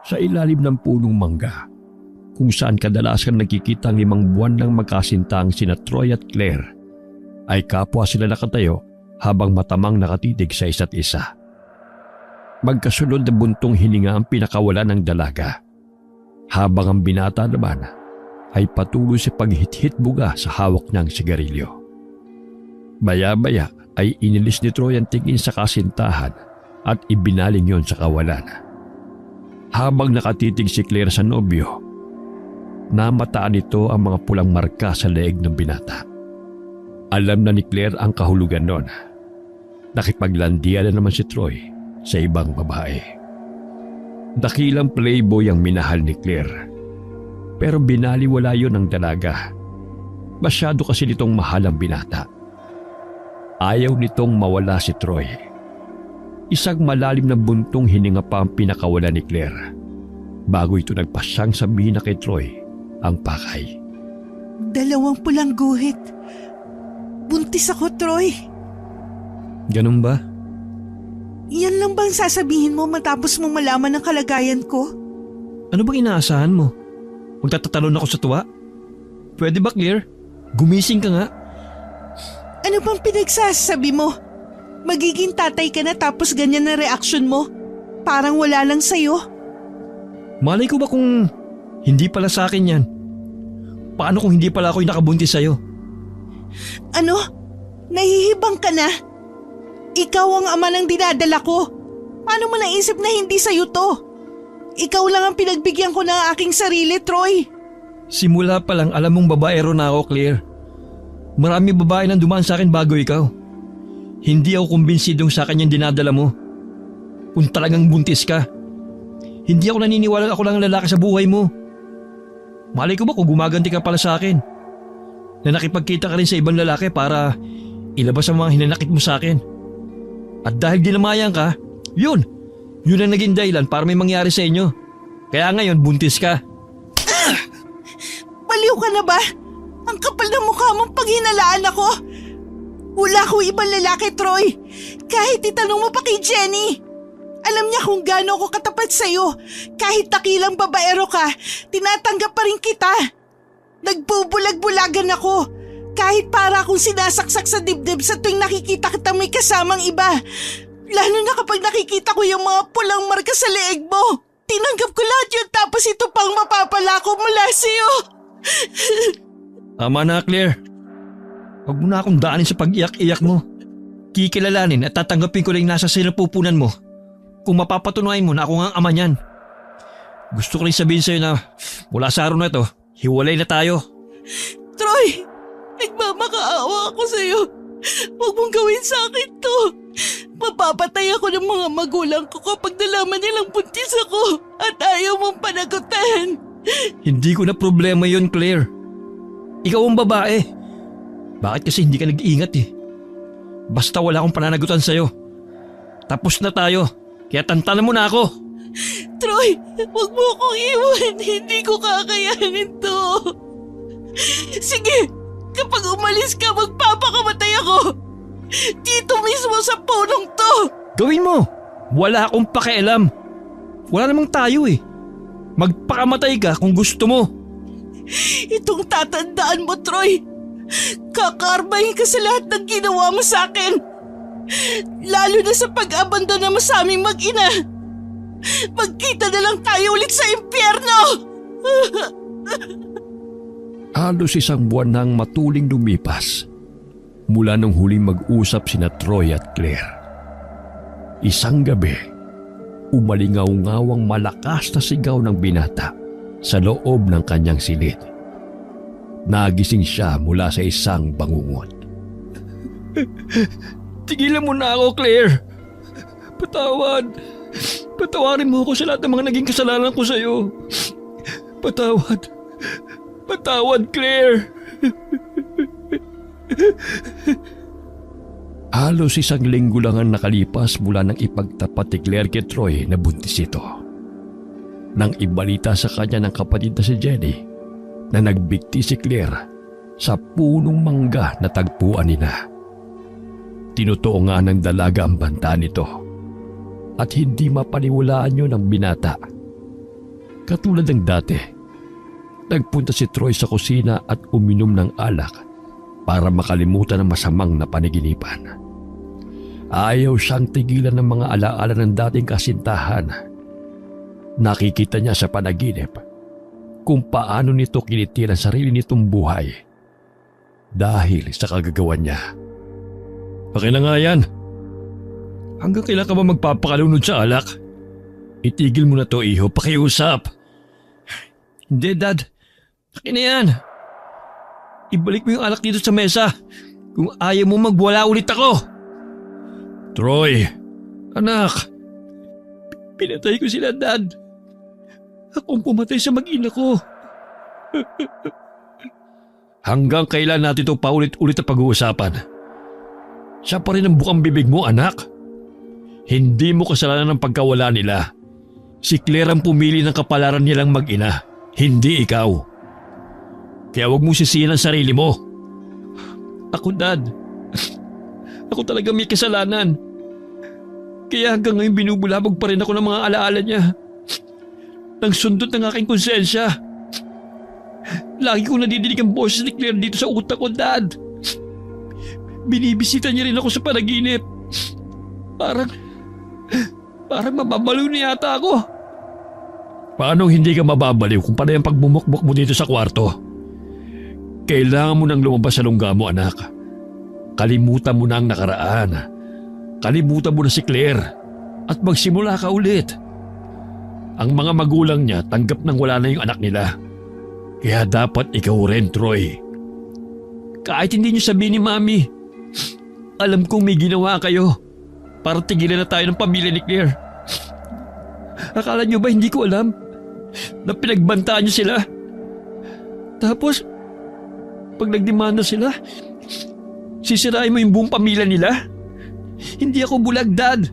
sa ilalim ng punong mangga, kung saan kadalasan nakikita ang 5 buwan ng magkasintang sina Troy at Claire, ay kapwa sila nakatayo habang matamang nakatitig sa isa't isa. Magkasunod na buntong hininga ang pinakawala ng dalaga, habang ang binata naman ay patuloy sa paghit-hit buga sa hawak niyang sigarilyo. Baya-baya ay inilis ni Troy ang tingin sa kasintahan at ibinaling yon sa kawalan. Habang nakatitig si Claire sa nobyo, namataan nito ang mga pulang marka sa leeg ng binata. Alam na ni Claire ang kahulugan nun. Nakipaglandian na naman si Troy sa ibang babae. Dakilang playboy ang minahal ni Claire, pero binaliwala yon ng dalaga. Masyado kasi nitong mahal ang binata. Ayaw nitong mawala si Troy. Isang malalim na buntong hininga pa ang pinakawala ni Claire bago ito nagpasyang sabihin na kay Troy ang pakay. 2 pulang guhit. Buntis ako, Troy. Ganun ba? Yan lang bang sasabihin mo matapos mong malaman ang kalagayan ko? Ano bang inaasahan mo? Magtatatalon ako sa tuwa? Pwede ba, Claire? Gumising ka nga. Ano bang pinagsasabi mo? Magiging tatay ka na tapos ganyan na reaksyon mo? Parang wala lang sa'yo. Malay ko ba kung hindi pala sa akin yan? Paano kung hindi pala ako yung nakabuntis sa'yo? Ano? Nahihibang ka na? Ikaw ang ama ng dinadala ko. Paano mo naisip na hindi sa'yo to? Ikaw lang ang pinagbigyan ko ng aking sarili, Troy. Simula pa lang alam mong babaero na ako, Claire. Marami babae nang dumaan sa akin bago ikaw. Hindi ako kumbinsidong sa akin yung dinadala mo. Kung talagang buntis ka, hindi ako naniniwala ako lang ang lalaki sa buhay mo. Malay ko ba kung gumaganti ka pala sa akin? Na nakipagkita ka rin sa ibang lalaki para ilabas ang mga hinanakit mo sa akin. At dahil dinamayan ka, yun ang naging dahilan para may mangyari sa inyo. Kaya ngayon buntis ka. Baliw ka na ba? Ang kapal ng mukha mong paghinalaan ako. Wala akong ibang lalaki, Troy. Kahit itanong mo pa kay Jenny. Alam niya kung gaano ako katapat sa'yo. Kahit takilang babaero ka, tinatanggap pa rin kita. Nagbubulag-bulagan ako. Kahit para akong sinasaksak sa dibdib sa tuwing nakikita kita may kasamang iba. Lalo na kapag nakikita ko yung mga pulang marka sa leeg mo. Tinanggap ko lahat yun tapos ito pang mapapala ko mula sa'yo. Tama na, Claire. Huwag mo na akong daanin sa pag-iyak-iyak mo. Kikilalanin at tatanggapin ko lang nasa sinapupunan mo kung mapapatunayan mo na ako nga ang ama niyan. Gusto ko rin sabihin sa'yo na mula sa araw na ito, hiwalay na tayo. Troy, nagmamakaawa ako sa'yo. Huwag mong gawin sa akin to. Mapapatay ako ng mga magulang ko kapag nalaman nilang buntis ako at ayaw mong panagutan. Hindi ko na problema yon, Claire. Ikaw ang babae. Bakit kasi hindi ka nag-iingat eh? Basta wala akong pananagutan sa'yo. Tapos na tayo, kaya tantanan mo na ako. Troy, huwag mo akong iwan. Hindi ko kakayanin to. Sige, kapag umalis ka, magpapakamatay ako. Dito mismo sa punong to. Gawin mo. Wala akong pakialam. Wala namang tayo eh. Magpakamatay ka kung gusto mo. Itong tatandaan mo, Troy. Kakarmahin ka sa lahat ng ginawa mo sa akin. Lalo na sa pag-abandona mo sa aming mag-ina. Magkita na lang tayo ulit sa impyerno. Halos 1 buwan nang matuling lumipas mula nung huling mag-usap sina Troy at Claire. Isang gabi, umalingaw-ngawang malakas na sigaw ng binata sa loob ng kanyang silid. Nagising siya mula sa isang bangungot. Tigilan mo na ako, Claire. Patawad. Patawarin mo ako sa lahat ng mga naging kasalanan ko sa'yo. Patawad. Patawad, Claire. Halos 1 linggo lang ang nakalipas mula nang ipagtapat ni Claire kay Troy na buntis ito. Nang ibalita sa kanya ng kapatid na si Jenny na nagbigti si Claire sa punong mangga na tagpuan nila. Tinutuo nga ng dalaga ang banta nito at hindi mapaniwalaan yun ng binata Katulad ng dati, nagpunta si Troy sa kusina at uminom ng alak para makalimutan ang masamang napanaginipan. Ayaw siyang tigilan ng mga alaala ng dating kasintahan. Nakikita niya sa panaginip kung paano nito kinitil ang sarili nitong buhay dahil sa kagagawan niya. Akin na nga yan. Hanggang kailan ka ba magpapakalunod sa alak? Itigil mo na to, iho. Pakiusap. Hindi, Dad. Akin na yan. Ibalik mo yung alak dito sa mesa. Kung ayaw mo magwala ulit ako. Troy, anak. Pinatay ko sila, Dad. Akong pumatay sa mag-ina ko. Hanggang kailan natin ito paulit-ulit na pag-uusapan? Siya pa rin ang bukang bibig mo, anak. Hindi mo kasalanan ng pagkawala nila. Si Claire ang pumili ng kapalaran nilang mag-ina, hindi ikaw. Kaya huwag mong sisihin ang sarili mo. Ako, Dad. Ako talaga may kasalanan. Kaya hanggang ngayon binubulabog pa rin ako ng mga alaala niya. Nang sundot ng aking konsensya. Lagi kong nadidinig ang boses ni Claire dito sa utak ko, Dad. Binibisita niya rin ako sa panaginip. Parang mababaliw na yata ako. Paano hindi ka mababaliw kung panay ang pagbumukbok mo dito sa kwarto? Kailangan mo nang lumabas sa lungga mo, anak. Kalimutan mo na ang nakaraan. Kalimutan mo na si Claire at magsimula ka ulit. Ang mga magulang niya tanggap nang wala na yung anak nila. Kaya dapat ikaw rin, Troy. Kahit hindi niyo sabihin ni Mami, alam kong may ginawa kayo para tigilan na tayo ng pamilya ni Claire. Akala niyo ba hindi ko alam na pinagbantaan niyo sila? Tapos, pag nagdemanda sila, sisirain mo yung buong pamilya nila? Hindi ako bulag, Dad.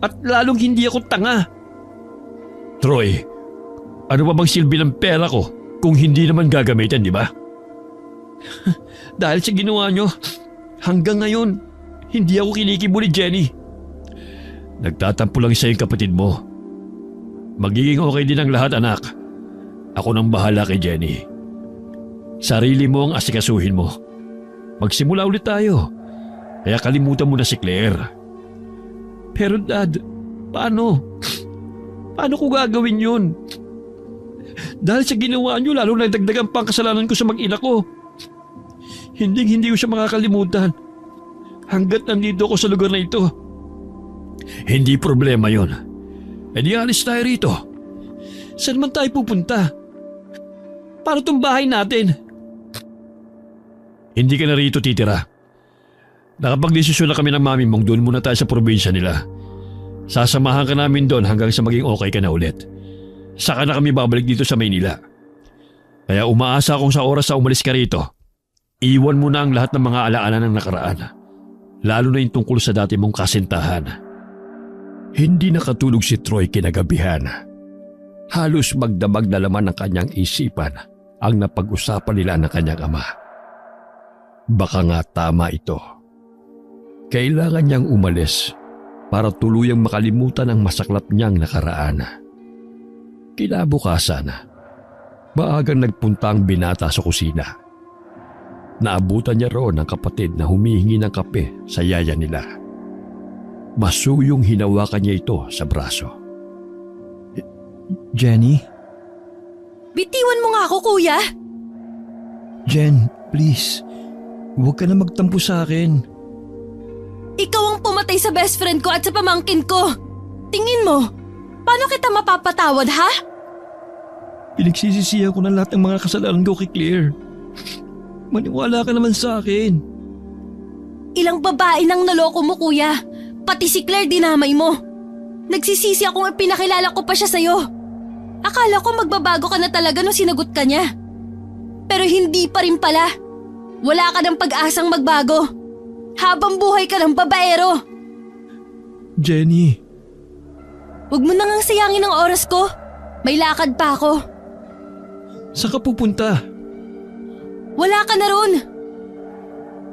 At lalong hindi ako tanga. Troy, ano ba bang silbi ng pera ko kung hindi naman gagamitan, di ba? Dahil sa ginawa nyo, hanggang ngayon, hindi ako kinikibo ni Jenny. Nagtatampo lang sa yung kapatid mo. Magiging okay din ang lahat, anak. Ako nang bahala kay Jenny. Sarili mo ang asikasuhin mo. Magsimula ulit tayo. Kaya kalimutan mo na si Claire. Pero Dad, paano? Paano ko gagawin yun? Dahil sa ginawa nyo, lalo nagdagdagan pa ang kasalanan ko sa mag-ina ko. Hindi ko siya makakalimutan. Hanggat nandito ako sa lugar na ito. Hindi problema yon. E di alis tayo rito. Saan man tayo pupunta? Paano tong bahay natin? Hindi ka na rito titira. Nakapag-desisyon na kami ng mami mong doon muna tayo sa probinsya nila. Sasamahan ka namin doon hanggang sa maging okay ka na ulit. Saka na kami babalik dito sa Maynila. Kaya umaasa akong sa oras na umalis ka rito, iwan mo na ang lahat ng mga alaala ng nakaraan. Lalo na yung tungkol sa dati mong kasintahan. Hindi nakatulog si Troy kinagabihan. Halos magdamag na laman ng kanyang isipan ang napag-usapan nila ng kanyang ama. Baka nga tama ito. Kailangan niyang umalis para tuluyang makalimutan ang masaklap niyang nakaraan. Kinabukasan, maagang nagpunta ang binata sa kusina. Naabutan niya roon ang kapatid na humihingi ng kape sa yaya nila. Masuyong hinawakan niya ito sa braso. Jenny? Bitiwan mo nga ako, kuya! Jen, please. Huwag ka na magtampo sa akin. Ikaw ang pumatay sa best friend ko at sa pamangkin ko. Tingin mo, paano kita mapapatawad, ha? Pinagsisisihan ko na lahat ng mga kasalanan ko kay Claire. Maniwala ka naman sa akin. Ilang babae nang naloko mo, kuya. Pati si Claire dinamay mo. Nagsisisi akong ipinakilala ko pa siya sa'yo. Akala ko magbabago ka na talaga nung sinagot ka niya. Pero hindi pa rin pala. Wala ka ng pag-asang magbago. Habang buhay ka ng babaero. Jenny. Huwag mo na ngang sayangin ang oras ko. May lakad pa ako. Saan ka pupunta? Wala ka na ron.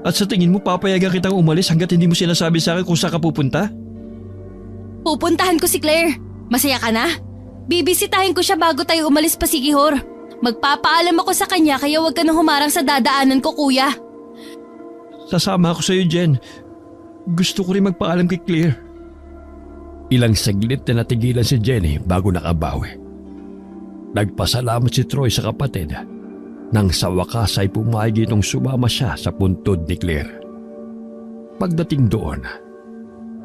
At sa tingin mo papayagan kitang umalis hanggat hindi mo sinasabi sa akin kung saan ka pupunta? Pupuntahan ko si Claire. Masaya ka na? Bibisitahin ko siya bago tayo umalis pa Sikihor. Magpapaalam ako sa kanya kaya huwag ka nang humarang sa dadaanan ko kuya. Sasama ako sa iyo, Jen. Gusto ko rin magpaalam kay Claire. Ilang saglit na natigilan si Jenny bago nakabawi. Nagpasalamat si Troy sa kapatid nang sa wakas ay pumayag itong sumama siya sa puntod ni Claire. Pagdating doon,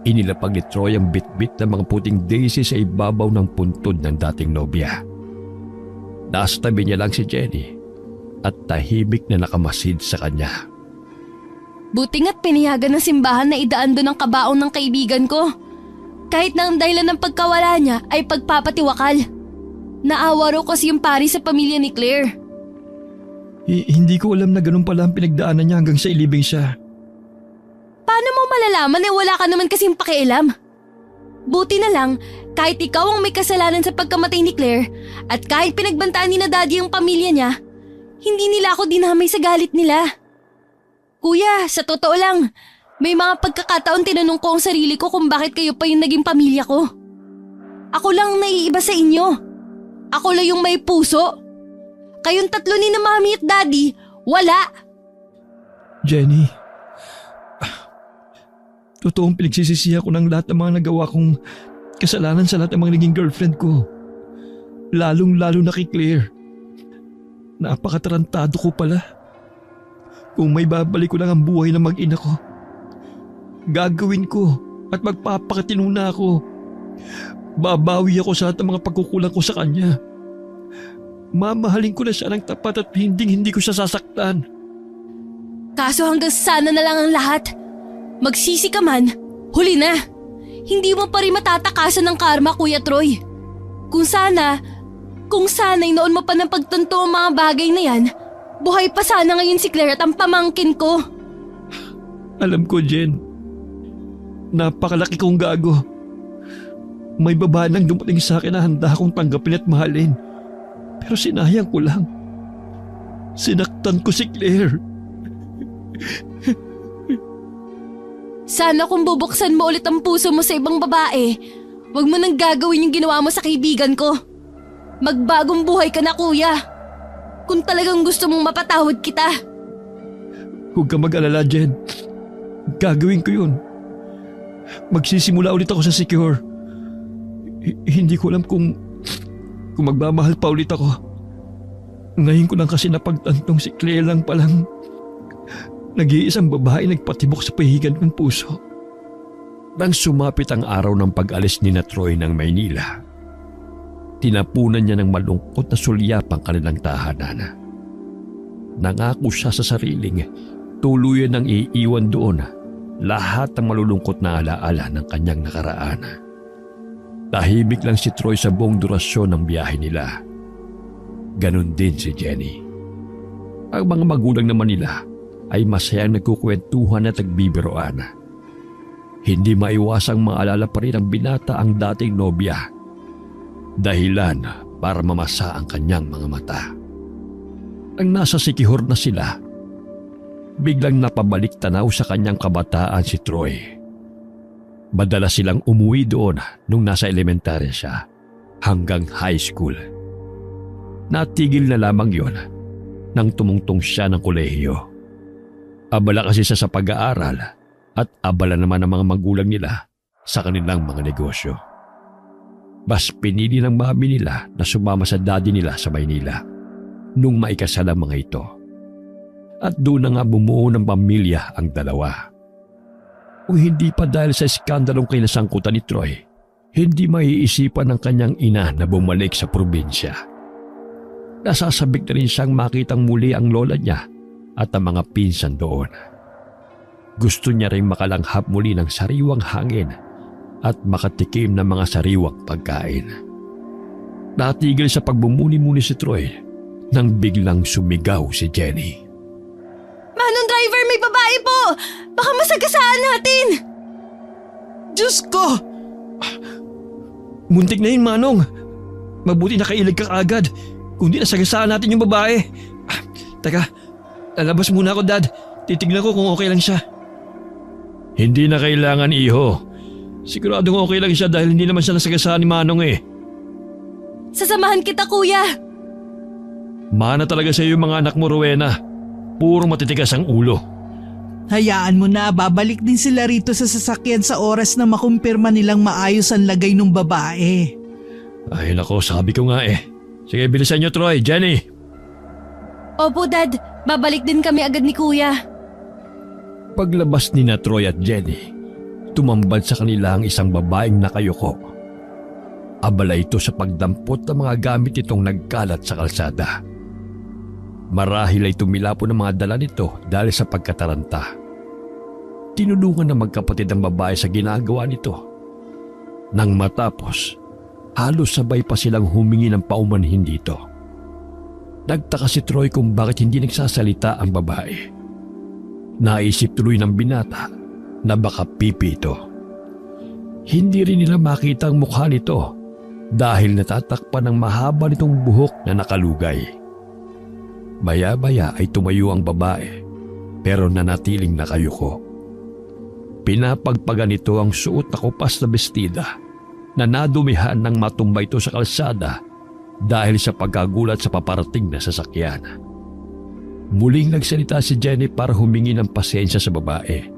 inilapag ni Troy ang bitbit ng mga puting daisy sa ibabaw ng puntod ng dating nobya. Nasa tabi niya lang si Jenny at tahimik na nakamasid sa kanya. Buti nga't pinayagan ng simbahan na idaan doon ang kabaong ng kaibigan ko. Kahit na ang dahilan ng pagkawala niya ay pagpapatiwakal. Naawa raw kasi yung pari sa pamilya ni Claire. Hindi ko alam na ganun pala ang pinagdaanan niya hanggang sa ilibing siya. Paano mo malalaman wala ka naman kasing pakialam? Buti na lang, kahit ikaw ang may kasalanan sa pagkamatay ni Claire at kahit pinagbantaan ni na daddy ang pamilya niya, hindi nila ako dinamay sa galit nila. Kuya, sa totoo lang, may mga pagkakataon tinanong ko ang sarili ko kung bakit kayo pa yung naging pamilya ko. Ako lang ang naiiba sa inyo. Ako lang yung may puso. Kayong tatlo ni na mami at daddy, wala. Jenny, totoong pinagsisisihan ko ng lahat ng mga nagawa kong kasalanan sa lahat ng mga naging girlfriend ko. Lalong-lalo na kay Claire. Napakatarantado ko pala. Kung may babalik ko lang ang buhay ng mag-ina ko, gagawin ko at magpapakatino na ako. Babawi ako sa lahat ng mga pagkukulang ko sa kanya. Mamahalin ko na siya ng tapat at hindi ko siya sasaktan. Kaso hanggang sana na lang ang lahat. Magsisi ka man, huli na. Hindi mo pa rin matatakasan ng karma, Kuya Troy. Kung sana'y noon mo pa ng pagtanto ang mga bagay na yan, buhay pa sana ngayon si Claire at ang pamangkin ko. Alam ko, Jen. Napakalaki kong gago. May babae nang dumating sa akin na handa akong tanggapin at mahalin. Pero sinayang ko lang. Sinaktan ko si Claire. Sana kung bubuksan mo ulit ang puso mo sa ibang babae, wag mo nang gagawin yung ginawa mo sa kaibigan ko. Magbagong buhay ka na, kuya. Kung talagang gusto mong mapatawad kita. Huwag ka mag-alala, Jen. Gagawin ko yun. Magsisimula ulit ako sa Secure. Hindi ko alam kung magmamahal pa ulit ako. Ngayon ko lang kasi napagtantong si Claire lang palang nag-iisang babae nagpatibok sa pahigan ng puso. Nang sumapit ang araw ng pag-alis ni na Troy ng Maynila, tinapunan niya ng malungkot na sulyap ang kanilang tahanan. Nangako siya sa sariling tuluyan ng iiwan doon lahat ng malulungkot na alaala ng kanyang nakaraan. Tahimik lang si Troy sa buong durasyon ng biyahe nila. Ganon din si Jenny. Ang mga magulang naman nila ay masayang nagkukwentuhan at nagbibiroan. Hindi maiwasang maalala pa rin ang binata ang dating nobya. Dahilan para mamasa ang kanyang mga mata. Nang nasa Sikihor na sila, biglang napabalik tanaw sa kanyang kabataan si Troy. Madalas silang umuwi doon nung nasa elementarya siya hanggang high school. Natigil na lamang yon nang tumungtong siya ng kolehiyo. Abala kasi siya sa pag-aaral at abala naman ang mga magulang nila sa kanilang mga negosyo. Mas pinili ng mami nila na sumama sa daddy nila sa Maynila nung maikasal ang mga ito. At doon na nga bumuo ng pamilya ang dalawa. Kung hindi pa dahil sa iskandalong kinasangkutan ni Troy, hindi maiisipan ng kanyang ina na bumalik sa probinsya. Nasasabik na rin siyang makitang muli ang lola niya at ang mga pinsan doon. Gusto niya rin makalanghap muli ng sariwang hangin at makatikim ng mga sariwang pagkain. Natigil sa pagbumuni-muni si Troy nang biglang sumigaw si Jenny. Manong driver, may babae po! Baka masagasaan natin! Diyos ko! Muntik na yun, Manong. Mabuti nakailag ka kaagad. Kundi nasagasaan natin yung babae. Teka, lalabas muna ako, Dad. Titignan ko kung okay lang siya. Hindi na kailangan, iho. Siguradong okay lang siya dahil hindi naman siya nasagasaan ni Manong eh. Sasamahan kita, kuya. Mana talaga sa iyo yung mga anak mo, Rowena. Puro matitigas ang ulo. Hayaan mo na, babalik din sila rito sa sasakyan sa oras na makumpirma nilang maayos ang lagay ng babae. Ay nako, sabi ko nga eh. Sige, bilisan niyo, Troy, Jenny. Opo, Dad. Babalik din kami agad ni kuya. Paglabas ni na Troy at Jenny, tumambad sa kanila ang isang babaeng nakayuko. Abala ito sa pagdampot ng mga gamit nitong nagkalat sa kalsada. Marahil ay tumilapo ng mga dala nito dahil sa pagkataranta. Tinulungan ng magkapatid ang babae sa ginagawa nito. Nang matapos, halos sabay pa silang humingi ng paumanhin dito. Nagtaka si Troy kung bakit hindi nagsasalita ang babae. Naisip tuloy ng binata na baka pipi ito. Hindi rin nila makita ang mukha nito dahil natatakpan ng mahaba nitong buhok na nakalugay. Baya-baya ay tumayo ang babae pero nanatiling nakayuko. Pinapagpagan nito ang suot na kupas na bestida na nadumihan ng matumba ito sa kalsada dahil sa pagkagulat sa paparating na sasakyan. Muling nagsalita si Jenny para humingi ng pasensya sa babae.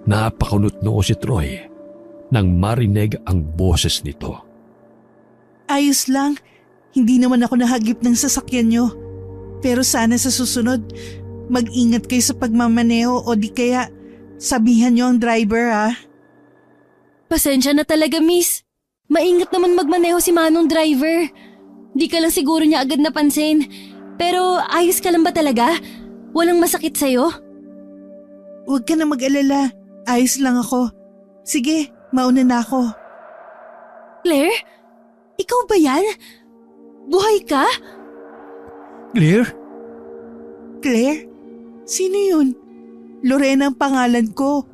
Napakunot noo si Troy nang marinig ang boses nito. Ayos lang, hindi naman ako nahagip ng sasakyan nyo. Pero sana sa susunod, mag-ingat kayo sa pagmamaneho o di kaya sabihan nyo ang driver ha. Pasensya na talaga, miss. Maingat naman magmaneho si Manong driver. Di ka lang siguro niya agad napansin. Pero ayos ka lang ba talaga? Walang masakit sa'yo? Huwag ka na mag-alala, ayos lang ako. Sige, mauna na ako. Claire? Ikaw ba yan? Buhay ka? Claire? Claire? Sino yun? Lorena ang pangalan ko.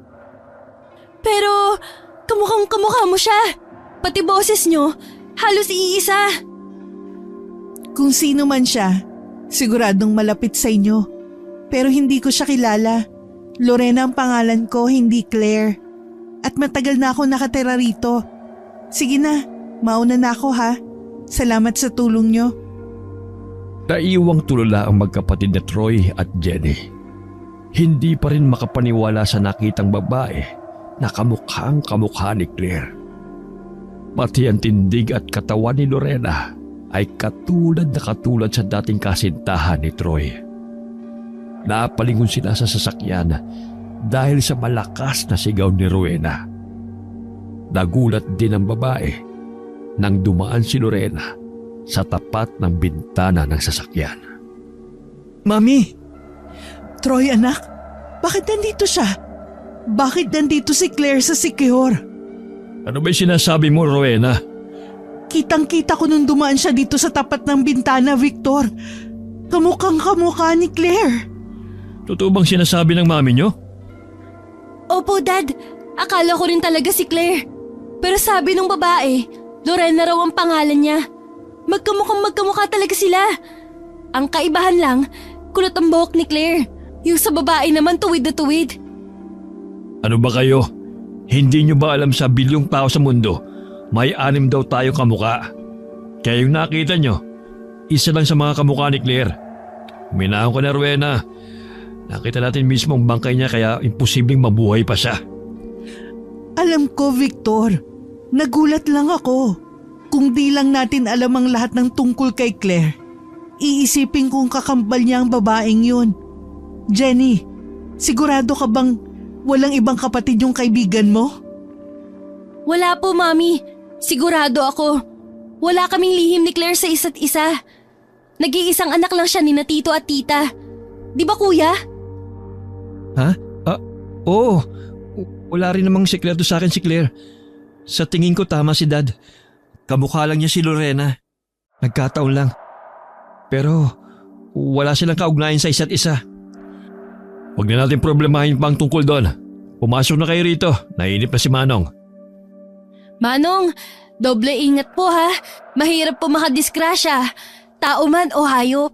Pero kamukhang kamukha mo siya. Pati boses nyo, halos iisa. Kung sino man siya, siguradong malapit sa inyo. Pero hindi ko siya kilala. Lorena ang pangalan ko, hindi Claire. At matagal na ako nakatira rito. Sige na, mauna na ako ha. Salamat sa tulong nyo. Naiwang tulala ang magkapatid na Troy at Jenny. Hindi pa rin makapaniwala sa nakitang babae na kamukhang-kamukha ni Claire. Pati ang tindig at katawan ni Lorena ay katulad sa dating kasintahan ni Troy. Napalingon sila sa sasakyan dahil sa malakas na sigaw ni Rowena. Nagulat din ang babae nang dumaan si Lorena sa tapat ng bintana ng sasakyan. Mami! Troy anak, bakit nandito siya? Bakit nandito si Claire sa Siquijor? Ano ba yung sinasabi mo, Rowena? Kitang-kita ko nung dumaan siya dito sa tapat ng bintana, Victor. Kamukhang-kamukha ni Claire. Totoo bang sinasabi ng mami nyo? Opo, Dad. Akala ko rin talaga si Claire. Pero sabi nung babae, Lorena raw ang pangalan niya. Magkamukha talaga sila. Ang kaibahan lang, kulot ang buhok ni Claire. Yung sa babae naman tuwid na tuwid. Ano ba kayo? Hindi nyo ba alam sa bilyong tao sa mundo, may 6 daw tayo kamukha? Kaya yung nakita nyo, isa lang sa mga kamukha ni Claire. Minahon ko na, Rowena. Nakita natin mismo ang bangkay niya kaya imposibleng mabuhay pa siya. Alam ko, Victor. Nagulat lang ako. Kung di lang natin alam ang lahat ng tungkol kay Claire, iisipin kong kakambal niya ang babaeng yun. Jenny, sigurado ka bang walang ibang kapatid yung kaibigan mo? Wala po, Mami. Sigurado ako. Wala kaming lihim ni Claire sa isa't isa. Nag-iisang anak lang siya ni na tito at tita. Di ba, kuya? Ha? Oo. Wala rin namang sikreto sa akin si Claire. Sa tingin ko tama si Dad. Kamukha lang niya si Lorena. Nagkataon lang. Pero wala silang kaugnayan sa isa't isa. Huwag na natin problemahin pang tungkol doon. Pumasok na kayo rito. Nainip na si Manong. Manong, doble ingat po ha. Mahirap po makadiskrasya. Tao man o hayop.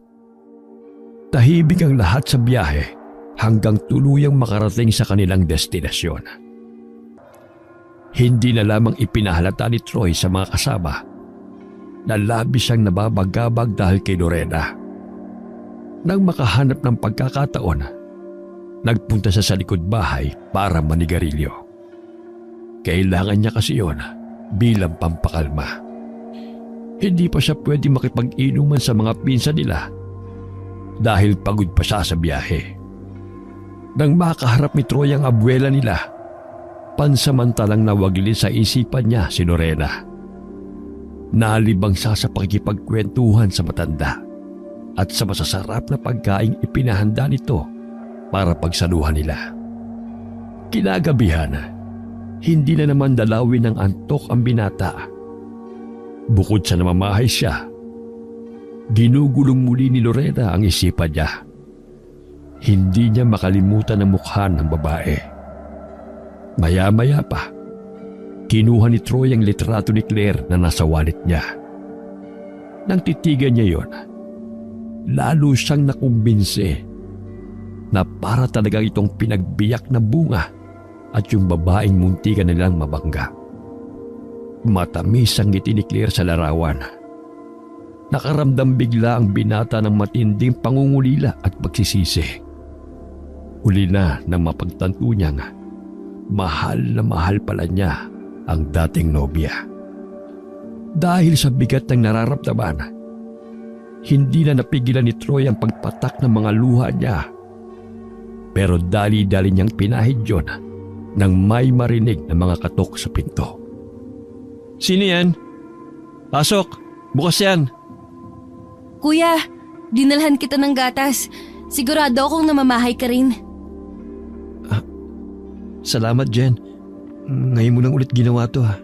Tahimik ang lahat sa biyahe hanggang tuluyang makarating sa kanilang destinasyon. Hindi na lamang ipinahalata ni Troy sa mga kasama na labis siyang nababagabag dahil kay Lorena. Nang makahanap ng pagkakataon, nagpunta siya sa likod bahay para manigarilyo. Kailangan niya kasi yun bilang pampakalma. Hindi pa siya pwede makipag-inuman sa mga pinsan nila dahil pagod pa siya sa biyahe. Nang makaharap ni Troy ang abuela nila, pansamantalang nawagili sa isipan niya si Lorena. Nalibang siya sa pakikipagkwentuhan sa matanda at sa masasarap na pagkaing ipinahanda nito para pagsaluhan nila. Kinagabihan, hindi na naman dalawin ng antok ang binata. Bukod sa namamahay siya, ginugulong muli ni Lorena ang isipan niya. Hindi niya makalimutan ang mukha ng babae. Maya-maya pa, kinuha ni Troy ang litrato ni Claire na nasa wallet niya. Nang titigan niya yon, lalo siyang nakumbinse na para talagang itong pinagbiyak na bunga at yung babaeng muntikan nilang mabangga. Matamis ang ngiti ni Claire sa larawan. Nakaramdam bigla ang binata ng matinding pangungulila at pagsisisi. Uli na nang mapagtanto niyang mahal na mahal pala niya ang dating nobya. Dahil sa bigat ng nararamdaman, hindi na napigilan ni Troy ang pagpatak ng mga luha niya. Pero dali-dali niyang pinahid yun nang may marinig na mga katok sa pinto. Sino yan? Pasok! Bukas yan! Kuya, dinalhan kita ng gatas. Sigurado akong namamahay ka rin. Salamat, Jen. Ngayon mo lang ulit ginawa to, ha?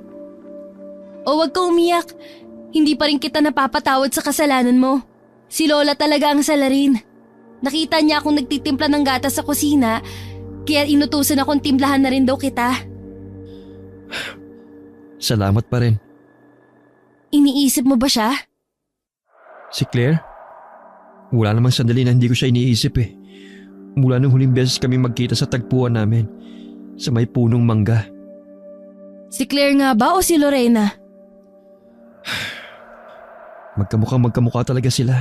O wag ka umiyak. Hindi pa rin kita napapatawad sa kasalanan mo. Si Lola talaga ang salarin. Nakita niya akong nagtitimpla ng gatas sa kusina, kaya inutusan akong timplahan na rin daw kita. Salamat pa rin. Iniisip mo ba siya? Si Claire? Wala namang sandali na hindi ko siya iniisip eh. Mula nung huling beses kami magkita sa tagpuan namin, sa may punong mangga. Si Claire nga ba o si Lorena? Magkamukha talaga sila.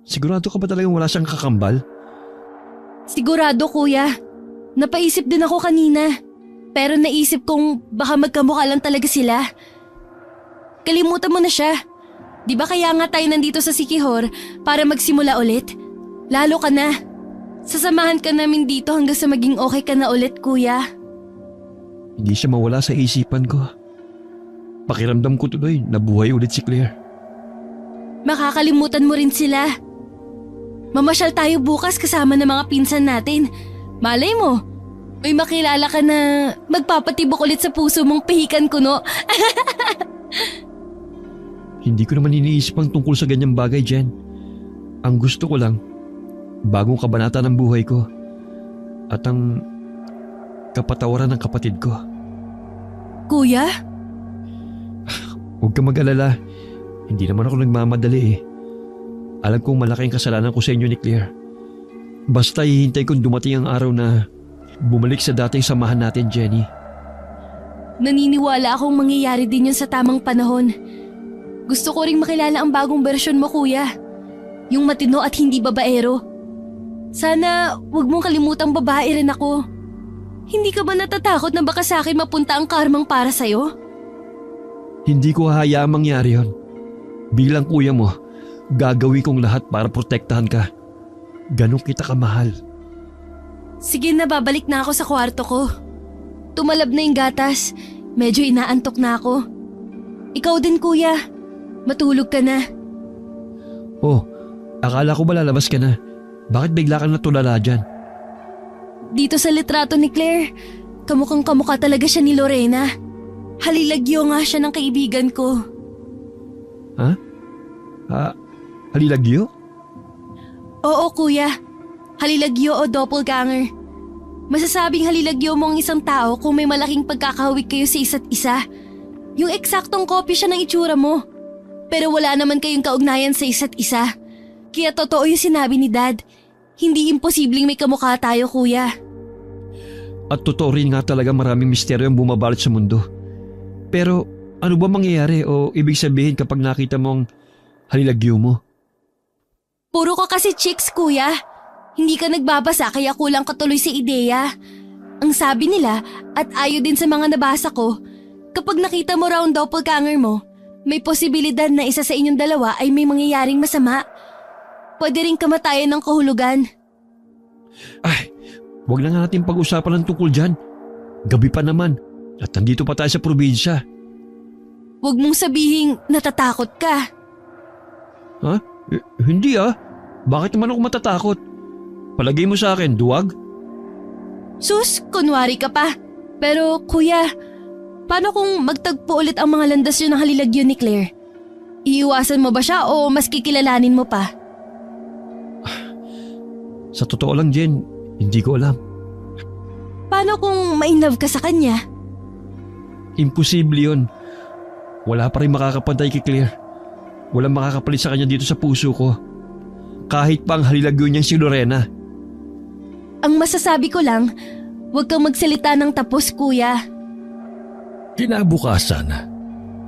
Sigurado ka ba talagang wala siyang kakambal? Sigurado, kuya. Napaisip din ako kanina. Pero naisip kong baka magkamukha lang talaga sila. Kalimutan mo na siya. Di ba kaya nga tayo nandito sa Siquijor para magsimula ulit? Lalo ka na. Sasamahan ka namin dito hanggang sa maging okay ka na ulit, kuya. Hindi siya mawala sa isipan ko. Pakiramdam ko tuloy na buhay ulit si Claire. Makakalimutan mo rin sila. Mamasyal tayo bukas kasama ng mga pinsan natin. Malay mo, may makilala ka na magpapatibok ulit sa puso mong pihikan kuno. Hindi ko naman iniisip ang tungkol sa ganyang bagay, Jen. Ang gusto ko lang, bagong kabanata ng buhay ko at ang kapatawaran ng kapatid ko. Kuya? Huwag ka mag-alala. Hindi naman ako nagmamadali eh. Alam kong malaking kasalanan ko sa inyo ni Claire. Basta hihintay kong dumating ang araw na bumalik sa dating samahan natin, Jenny. Naniniwala akong mangyayari din yun sa tamang panahon. Gusto ko ring makilala ang bagong bersyon mo, kuya. Yung matino at hindi babaero. Sana wag mong kalimutang babae rin ako. Hindi ka ba natatakot na baka sa akin mapunta ang karmang para sa'yo? Hindi ko hahayaang mangyari yun. Bilang kuya mo, gagawin kong lahat para protektahan ka. Ganun kita kamahal. Sige na, babalik na ako sa kwarto ko. Tumalab na yung gatas. Medyo inaantok na ako. Ikaw din, kuya. Matulog ka na. Oh, akala ko ba lalabas ka na? Bakit bigla kang natulala dyan? Dito sa litrato ni Claire, kamukhang kamukha talaga siya ni Lorena. Halilagyo nga siya ng kaibigan ko. Ha? Halilagyo? Oo, kuya. Halilagyo o doppelganger. Masasabing halilagyo mo ang isang tao kung may malaking pagkakahawig kayo sa isa't isa. Yung eksaktong kopya siya ng itsura mo. Pero wala naman kayong kaugnayan sa isa't isa. Kaya totoo yung sinabi ni Dad. Hindi imposibleng may kamukha tayo, kuya. At totoo rin nga talaga maraming misteryo ang bumabalot sa mundo. Pero Ano ba mangyayari o ibig sabihin kapag nakita mo ang halilagyo mo? Puro ka kasi chicks, kuya. Hindi ka nagbabasa kaya kulang ka tuloy sa ideya. Ang sabi nila at ayo din sa mga nabasa ko, kapag nakita mo raw ang doppelganger mo, may posibilidad na isa sa inyong dalawa ay may mangyayaring masama. Pwede rin kamatayan ng kahulugan. Ay, wag na nga natin pag-usapan ng tungkol dyan. Gabi pa naman at nandito pa tayo sa probinsya. Huwag mong sabihing natatakot ka. Ha? Hindi ah. Bakit naman ako matatakot? Palagay mo sa akin, duwag? Sus, kunwari ka pa. Pero kuya, paano kung magtagpo ulit ang mga landas yun ng halilagyo ni Claire? Iiwasan mo ba siya o mas kikilalanin mo pa? Sa totoo lang, Jen, hindi ko alam. Paano kung ma-inlove ka sa kanya? Imposible yun. Wala pa rin makakapantay kay Claire. Walang makakapalit sa kanya dito sa puso ko. Kahit pa ang halilagyo niyang si Lorena. Ang masasabi ko lang, huwag kang magsalita ng tapos, kuya. Kinabukasan,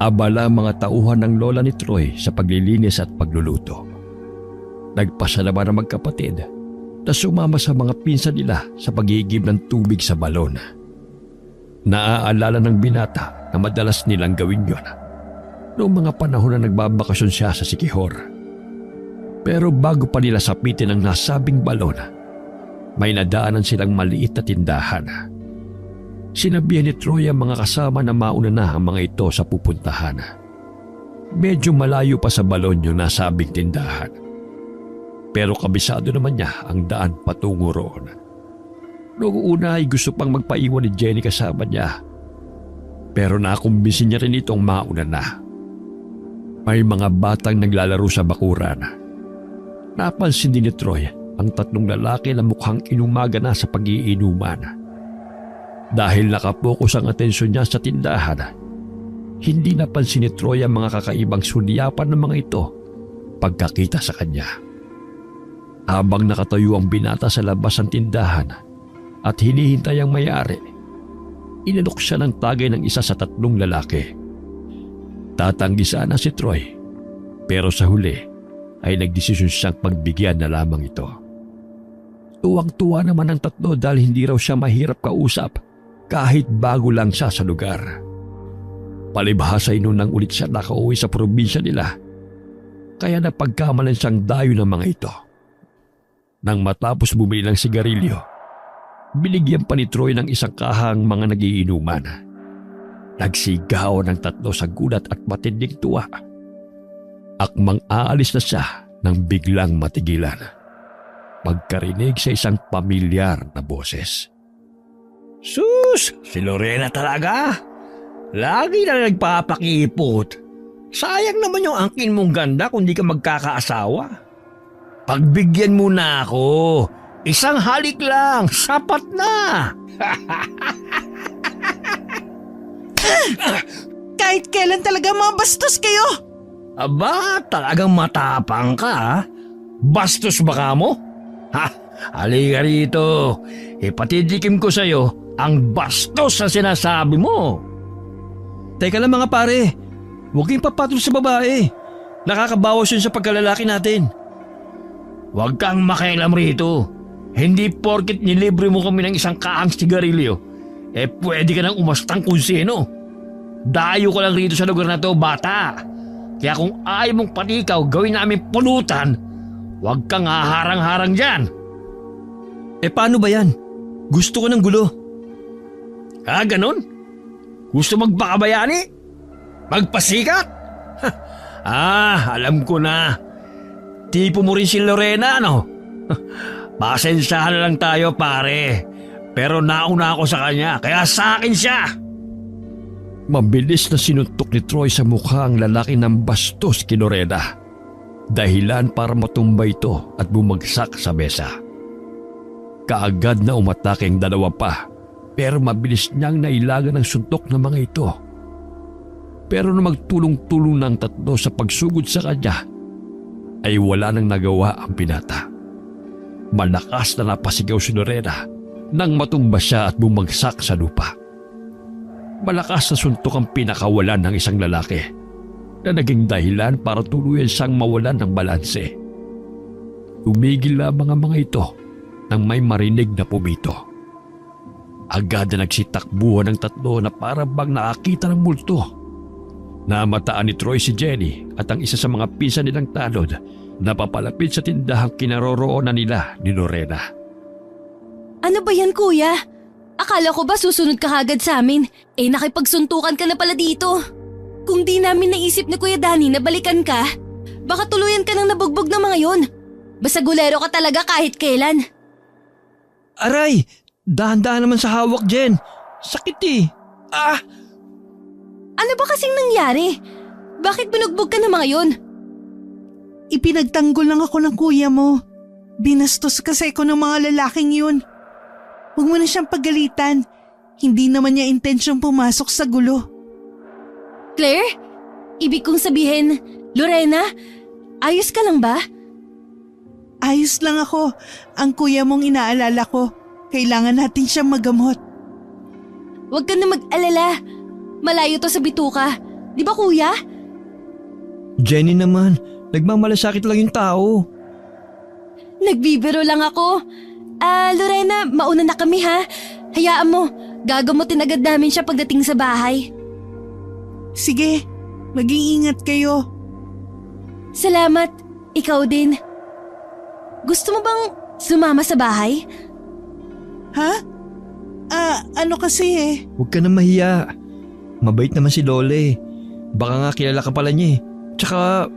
abala ang mga tauhan ng lola ni Troy sa paglilinis at pagluluto. Nagpasya naman ang magkapatid na sumama sa mga pinsan nila sa pag-iigib ng tubig sa balon. Naaalala ng binata na madalas nilang gawin yon noong mga panahon na nagbabakasyon siya sa Siquijor. Pero bago pa nila sapitin ang nasabing balon, may nadaanan silang maliit na tindahan. Sinabihan ni Troy ang mga kasama na mauna na ang mga ito sa pupuntahan. Medyo malayo pa sa balon yung nasabing tindahan. Pero kabisado naman niya ang daan patungo roon. Noong una ay gusto pang magpaiwan ni Jenny kasama niya. Pero nakumbinsin niya rin itong mauna na. May mga batang naglalaro sa bakuran. Napansin din ni Troy ang tatlong lalaki na mukhang inumaga na sa pag-iinuman. Dahil nakapokus ang atensyon niya sa tindahan, hindi napansin ni Troy ang mga kakaibang sulyapan ng mga ito pagkakita sa kanya. Habang nakatayo ang binata sa labas ng tindahan at hinihintay ang may-ari, inalok siya ng tagay ng isa sa tatlong lalaki. Tatanggi sana si Troy, pero sa huli ay nagdesisyon siyang pagbigyan na lamang ito. Tuwang-tuwa naman ang tatlo dahil hindi raw siya mahirap kausap kahit bago lang siya sa lugar. Palibhasa noon nang ulit siya nakauwi sa probinsya nila, kaya napagkamalan siyang dayo ng mga ito. Nang matapos bumili ng sigarilyo, binigyan pa ni Troy ng isang kahang mga nagiinuman. Nagsigaw ng tatlo sa gulat at matinding tuwa. Akmang aalis na siya nang biglang matigilan. Pagkarinig sa isang pamilyar na boses. Sus! Si Lorena talaga? Lagi na nagpapakipot. Sayang naman yung angkin mong ganda kung di ka magkakaasawa. Pagbigyan mo na ako. Isang halik lang, sapat na. Kahit kailan talaga mga bastos kayo? Aba, talagang matapang ka, ha? Bastos ba ka mo? Ha? Halika rito. Ipatitikim ko sa'yo ang bastos na sinasabi mo. Teka lang mga pare, huwag kayong papatol sa babae. Nakakabawas yun sa pagkalalaki natin. Huwag kang makialam rito. Hindi porket nilibre mo kami ng isang kaang sigarilyo, pwede ka nang umastang kung sino. Dayo ko lang rito sa lugar na to, bata. Kaya kung ayaw mong patikaw gawin namin pulutan, huwag kang haharang-harang dyan. Paano ba yan? Gusto ko ng gulo. Ganon? Gusto magpakabayani? Magpasikat? Alam ko na. Tipo mo rin si Lorena, ano? Pasensyahan na lang tayo, pare. Pero nauna ako sa kanya, kaya sa akin siya. Mabilis na sinuntok ni Troy sa mukha ang lalaki ng bastos kay Lorena. Dahilan para matumba ito at bumagsak sa mesa. Kaagad na umatake ang dalawa pa, pero mabilis niyang nailagan ang suntok ng mga ito. Pero nung magtulong-tulong ng tatlo sa pagsugod sa kanya, ay wala nang nagawa ang binata. Malakas na napasigaw si Lorena nang matumba siya at bumagsak sa lupa. Malakas na suntok ang pinakawalan ng isang lalaki na naging dahilan para tuluyan siyang mawalan ng balanse. Tumigil lamang ang mga ito nang may marinig na pumito. Agad na nagsitakbuhan ng tatlo na para bang nakakita ng multo. Namataan ni Troy si Jenny at ang isa sa mga pinsan nilang tanod na papalapit sa tindahang kinaroroonan nila ni Lorena. Ano ba yan, kuya? Akala ko ba susunod ka kagad sa amin? Nakipagsuntukan ka na pala dito. Kung di namin naisip ni Kuya Danny na balikan ka, baka tuluyan ka nang nabugbog ng mga yon. Basta gulero ka talaga kahit kailan. Aray! Dahan-dahan naman sa hawak, Jen. Sakit eh. Ah! Ano ba kasing nangyari? Bakit binugbog ka ng mga yon? Ipinagtanggol lang ako ng kuya mo. Binastos kasi ako ng mga lalaking yun. Huwag mo na siyang pagalitan. Hindi naman niya intensyong pumasok sa gulo. Claire? Ibig kong sabihin, Lorena, ayos ka lang ba? Ayos lang ako. Ang kuya mong inaalala ko. Kailangan natin siyang magamot. Huwag ka na mag-alala. Malayo to sa bituka. Di ba, kuya? Jenny naman, nagmamalasakit lang yung tao. Nagbibiro lang ako. Lorena, mauna na kami ha. Hayaan mo, gagamutin agad namin siya pagdating sa bahay. Sige, maging ingat kayo. Salamat, ikaw din. Gusto mo bang sumama sa bahay? Ha? Ano kasi eh? Huwag ka na mahiya. Mabait naman si Lole. Baka nga kilala ka pala niya eh. Tsaka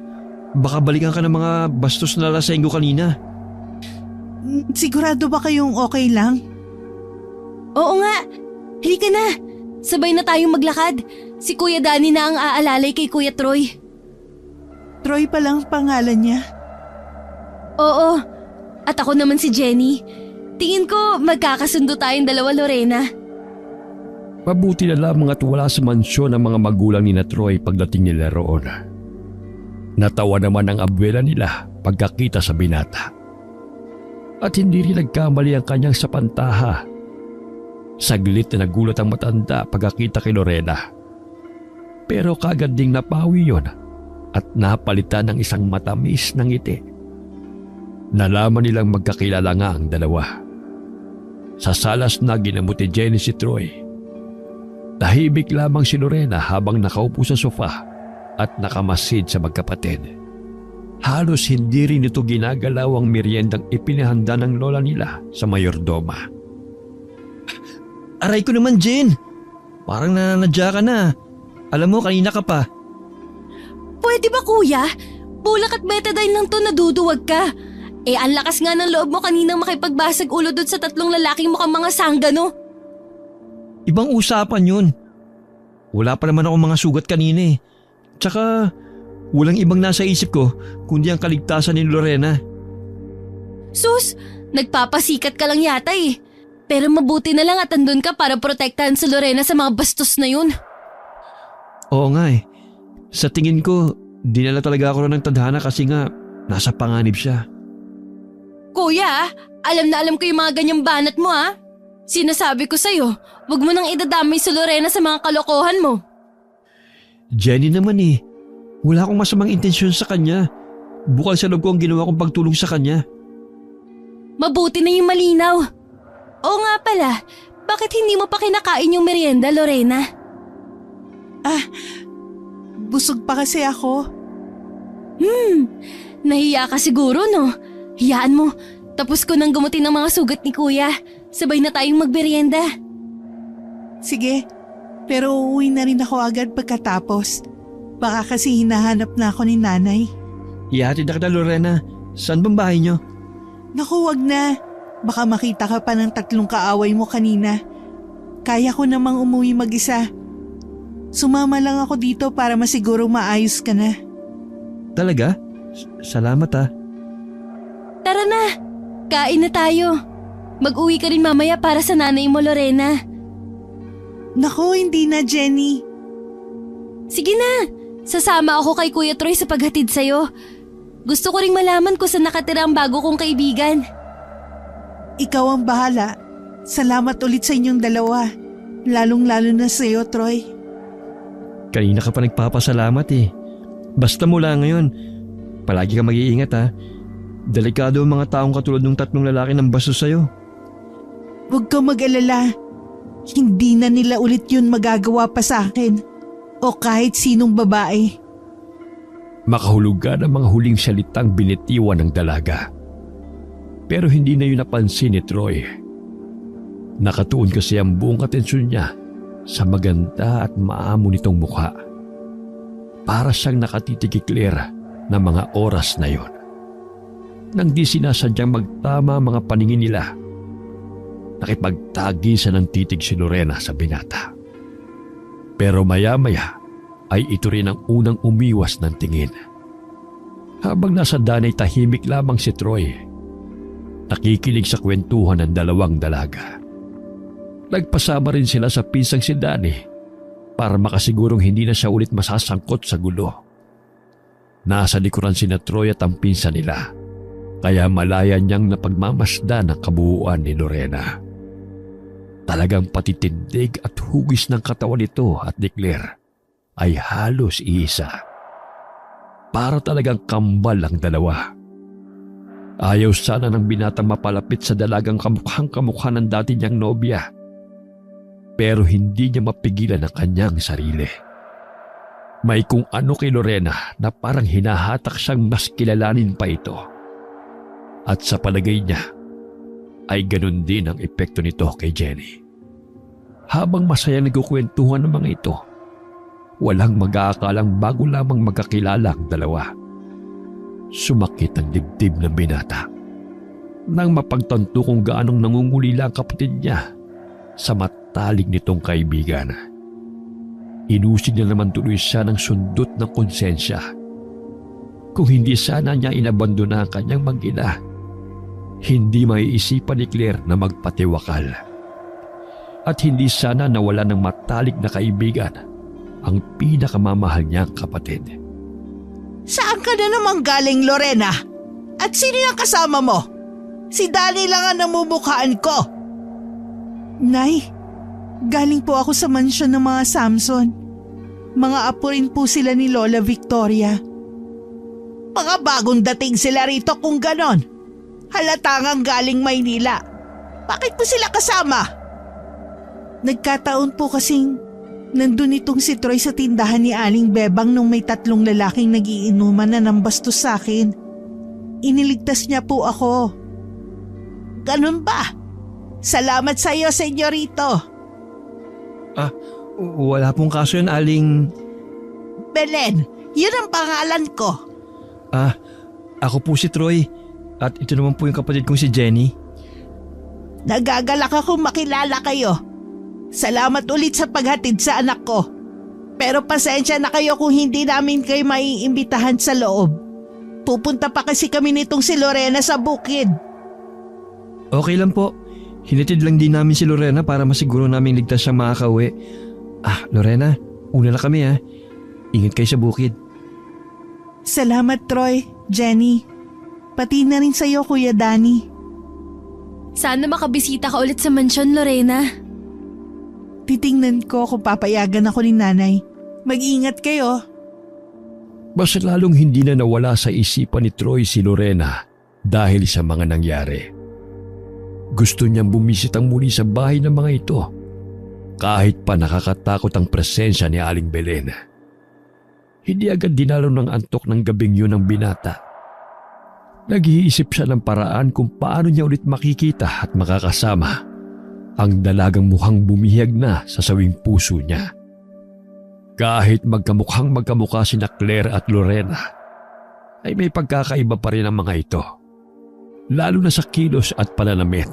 baka balikan ka ng mga bastos na lasenggo kanina. Sigurado ba kayong okay lang? Oo nga. Halika na. Sabay na tayong maglakad. Si Kuya Danny na ang aalalay kay Kuya Troy. Troy pa lang pangalan niya. Oo. At ako naman si Jenny. Tingin ko magkakasundo tayong dalawa, Lorena. Mabuti na lamang at wala sa mansyon ang mga magulang ni na Troy pagdating nila roon. Natawa naman ang abuela nila pagkakita sa binata. At hindi rin nagkamali ang kanyang sapantaha. Saglit na nagulat ang matanda pagkakita kay Lorena. Pero kagad ding napawi yon at napalitan ng isang matamis na ngiti. Nalaman nilang magkakilala nga ang dalawa. Sa salas na ginamot ni Jenny si Troy. Tahimik lamang si Lorena habang nakaupo sa sofa at nakamasid sa magkapatid. Halos hindi rin ito ginagalaw ang meriendang ipinahanda ng lola nila sa mayordoma. Aray ko naman, Jen. Parang nananadya ka na. Alam mo, kanina ka pa. Pwede ba, kuya? Bulak at betadine lang to, naduduwag ka. Ang lakas nga ng loob mo kaninang makipagbasag ulo doon sa tatlong lalaking mukhang mga sanggano. Ibang usapan yun. Wala pa naman ako mga sugat kanina eh. Tsaka walang ibang nasa isip ko kundi ang kaligtasan ni Lorena. Sus, nagpapasikat ka lang yata eh. Pero mabuti na lang at andun ka para protektahan si Lorena sa mga bastos na yun. Oo nga eh. Sa tingin ko, dinala talaga ako ng tadhana kasi nga nasa panganib siya. Kuya, alam na alam ko yung mga ganyang banat mo ha. Sinasabi ko sa'yo, wag mo nang idadamay si Lorena sa mga kalokohan mo. Jenny naman eh. Wala akong masamang intensyon sa kanya. Bukal sa loob ko ang ginawa kong pagtulong sa kanya. Mabuti na yung malinaw. Oo nga pala, bakit hindi mo pa kinakain yung merienda, Lorena? Busog pa kasi ako. Nahiya ka siguro no? Hiyaan mo, tapos ko nang gumutin ng mga sugat ni kuya. Sabay na tayong magmerienda. Sige, pero uuwi na rin ako agad pagkatapos. Baka kasi hinahanap na ako ni nanay. Ihatid na kita, Lorena. Saan bang bahay niyo? Naku, wag na. Baka makita ka pa ng tatlong kaaway mo kanina. Kaya ko namang umuwi mag-isa. Sumama lang ako dito para masiguro maayos ka na. Talaga? Salamat ah. Tara na, kain na tayo. Mag-uwi ka rin mamaya para sa nanay mo, Lorena. Naku, hindi na, Jenny. Sige na, sasama ako kay Kuya Troy sa paghatid sa'yo. Gusto ko ring malaman kung saan nakatira ang bago kong kaibigan. Ikaw ang bahala. Salamat ulit sa inyong dalawa. Lalong-lalo na sa'yo, Troy. Kanina ka pa nagpapasalamat eh. Basta mula ngayon, palagi ka mag-iingat ha. Delikado ang mga taong katulad ng 3 lalaki ng bastos sa'yo. Huwag kang mag-alala. Hindi na nila ulit yun magagawa pa sa akin. O kahit sinong babae. Makahulugan ang mga huling salitang binitiwan ng dalaga. Pero hindi na yun napansin ni Troy. Nakatuon kasi ang buong atensyon niya sa maganda at maamo nitong mukha. Para siyang nakatitig kay Claire ng mga oras na yon. Nang di sinasadyang magtama ang mga paningin nila, nakipagtagisan ng titig si Lorena sa binata. Pero maya-maya ay ito rin ang unang umiwas ng tingin. Habang nasa danay tahimik lamang si Troy, nakikinig sa kwentuhan ng 2 dalaga. Nagpasama rin sila sa pinsang si Danny para makasigurong hindi na siya ulit masasangkot sa gulo. Nasa likuran sina Troy at ang pinsan nila, kaya malaya niyang napagmamasdan ang kabuuan ni Lorena. Talagang patitindig at hugis ng katawan nito at ni Claire ay halos iisa. Para talagang kambal ang dalawa. Ayaw sana ng binatang mapalapit sa dalagang kamukhang kamukha ng dati niyang nobya. Pero hindi niya mapigilan ang kanyang sarili. May kung ano kay Lorena na parang hinahatak siyang mas kilalanin pa ito. At sa palagay niya, ay ganun din ang epekto nito kay Jenny. Habang masaya nagkukwentuhan ng mga ito, walang mag-aakalang bago lamang magkakilala ang dalawa. Sumakit ang dibdib ng binata nang mapagtanto kung gaanong nangungulila ang kapatid niya sa matalik nitong kaibigan. Inusig na naman tuloy siya ng sundot ng konsensya. Kung hindi sana niya inabandona ang kanyang mag-ina, hindi maiisipan ni Claire na magpatiwakal. At hindi sana nawala ng matalik na kaibigan ang pinakamamahal niyang kapatid. Saan ka na naman galing, Lorena? At sino yung kasama mo? Si Danny lang ang namumukhaan ko. Nay, galing po ako sa mansyon ng mga Samson. Mga apo rin po sila ni Lola Victoria. Mga bagong dating sila rito kung ganon. Halatangang galing Maynila. Bakit po sila kasama? Nagkataon po kasing nandun itong si Troy sa tindahan ni Aling Bebang nung may 3 lalaking nagiinuman na ng bastos sa akin. Iniligtas niya po ako. Ganun ba? Salamat sa iyo, senyorito. Wala pong kaso yun, Aling... Belen, yun ang pangalan ko. Ako po si Troy. At ito naman po yung kapatid kong si Jenny. Nagagalak akong makilala kayo. Salamat ulit sa paghatid sa anak ko. Pero pasensya na kayo kung hindi namin kayo maiimbitahan sa loob. Pupunta pa kasi kami nitong si Lorena sa bukid. Okay lang po. Hinatid lang din namin si Lorena para masiguro namin ligtas siyang makakauwi. Lorena, una na kami ha. Ingat kayo sa bukid. Salamat, Troy, Jenny. Pati na rin sa'yo, Kuya Danny. Sana makabisita ka ulit sa mansyon, Lorena. Titingnan ko kung papayagan ako ni Nanay. Mag-ingat kayo. Basta lalong hindi na nawala sa isipan ni Troy si Lorena dahil sa mga nangyari. Gusto niyang bumisitang muli sa bahay ng mga ito kahit pa nakakatakot ang presensya ni Aling Belen. Hindi agad dinalo ng antok ng gabing yun ang binata. Nag-iisip siya ng paraan kung paano niya ulit makikita at makakasama ang dalagang mukhang bumihag na sa sawing puso niya. Kahit magkamukhang magkamukha sina Claire at Lorena, ay may pagkakaiba pa rin ang mga ito. Lalo na sa kilos at pananamit.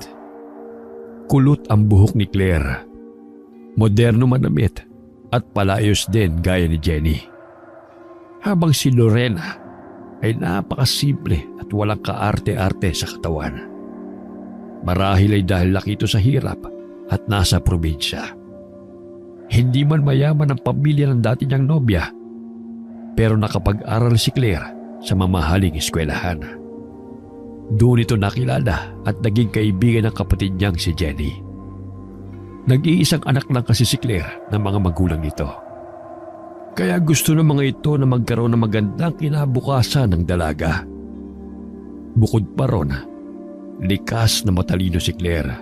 Kulot ang buhok ni Claire. Moderno manamit at palayos din gaya ni Jenny. Habang si Lorena ay napakasimple at walang kaarte-arte sa katawan. Marahil ay dahil laki ito sa hirap at nasa probinsya. Hindi man mayaman ang pamilya ng dati niyang nobya, pero nakapag-aral si Claire sa mamahaling eskwelahan. Doon ito nakilala at naging kaibigan ng kapatid niyang si Jenny. Nag-iisang anak lang kasi si Claire ng mga magulang nito. Kaya gusto ng mga ito na magkaroon ng magandang kinabukasan ng dalaga. Bukod pa ron, likas na matalino si Claire.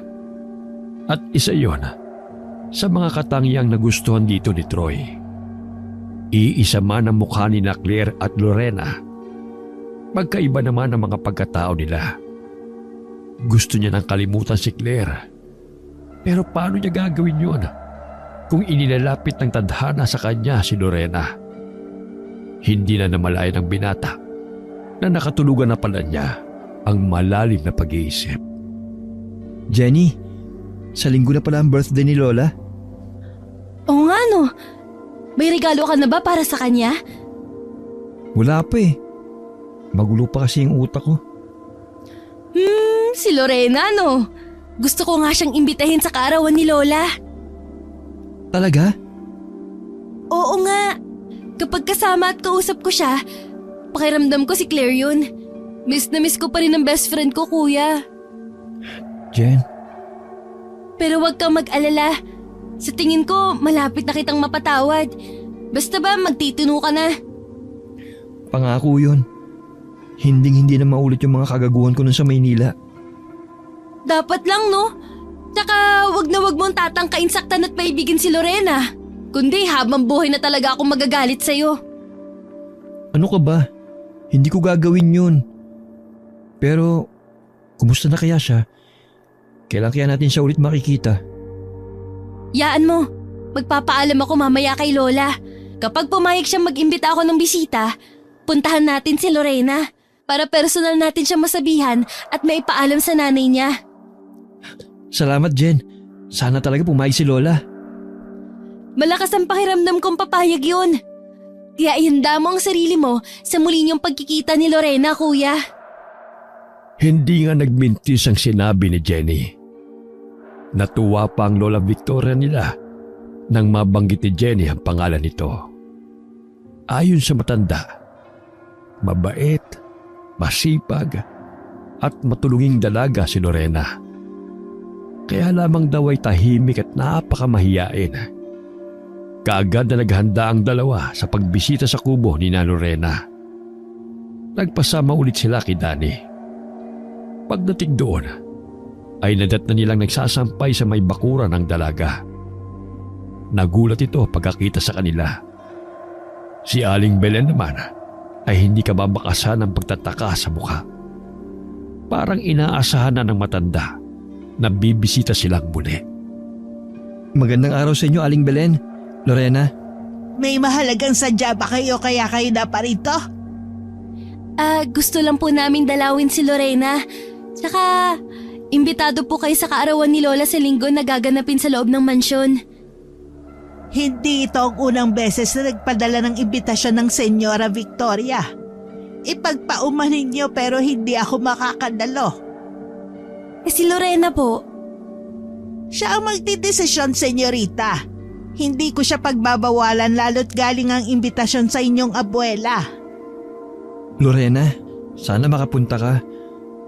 At isa yon sa mga katangiang nagustuhan dito ni Troy. Iisa man ang mukha ni na Claire at Lorena. Magkaiba naman ang mga pagkatao nila. Gusto niya nang kalimutan si Claire. Pero paano niya gagawin yun kung inilalapit ng tadhana sa kanya si Lorena? Hindi na namalayan ng binata na nakatulugan na pala niya ang malalim na pag-iisip. Jenny, sa linggo na pala ang birthday ni Lola. Oo nga no. May regalo ka na ba para sa kanya? Wala pa eh. Magulo pa kasi yung utak ko. Si Lorena no. Gusto ko nga siyang imbitahin sa kaarawan ni Lola. Talaga? Oo nga. Kapag kasama at kausap ko siya, pakiramdam ko si Claire yun. Miss na miss ko pa rin ang best friend ko, kuya. Jen, Pero wag kang mag-alala. Sa tingin ko, malapit na kitang mapatawad. Basta ba magtitino ka na? pangako yun. Hinding-hindi na maulit yung mga kagaguhan ko nun sa Maynila. Dapat lang no? Tsaka wag na wag mong tatangkain saktan at paibigin si Lorena. Kundi habang buhay na talaga akong magagalit sa'yo. Ano ka ba? Hindi ko gagawin yun. Pero, kumusta na kaya siya? Kailan kaya natin siya ulit makikita? Yaan mo, magpapaalam ako mamaya kay Lola. Kapag pumayag siyang mag-imbita ako ng bisita, puntahan natin si Lorena para personal natin siya masabihan at maipaalam sa nanay niya. Salamat, Jen. Sana talaga pumayag si Lola. Malakas ang pakiramdam kong papayag yun. Kaya ihanda mo ang sarili mo sa muli niyong pagkikita ni Lorena, kuya. Hindi nga nagmintis ang sinabi ni Jenny. Natuwa pa ang Lola Victoria nila nang mabanggit ni Jenny ang pangalan nito. Ayon sa matanda, mabait, masipag, at matulunging dalaga si Lorena. Kaya lamang daw ay tahimik at napakamahiyain. Kaagad na naghanda ang dalawa sa pagbisita sa kubo ni na Lorena. Nagpasama ulit sila kay Danny. Pagdating doon, ay nadatnan nilang nagsasampay sa may bakura ng dalaga. Nagulat ito pagkakita sa kanila. Si Aling Belen naman ay hindi kababakasan ng pagtataka sa mukha. Parang inaasahan na ng matanda na bibisita silang muli. Magandang araw sa inyo, Aling Belen. Lorena? May mahalagang sadya ba kayo kaya kayo naparito? Gusto lang po namin dalawin si Lorena. Tsaka, imbitado po kayo sa kaarawan ni Lola sa linggo na gaganapin sa loob ng mansyon. Hindi ito ang unang beses na nagpadala ng imbitasyon ng Senyora Victoria. Ipagpauman ninyo pero hindi ako makakadalo. Si Lorena po. Siya ang magdidesisyon, senyorita. Hindi ko siya pagbabawalan lalo't galing ang imbitasyon sa inyong abuela. Lorena, sana makapunta ka.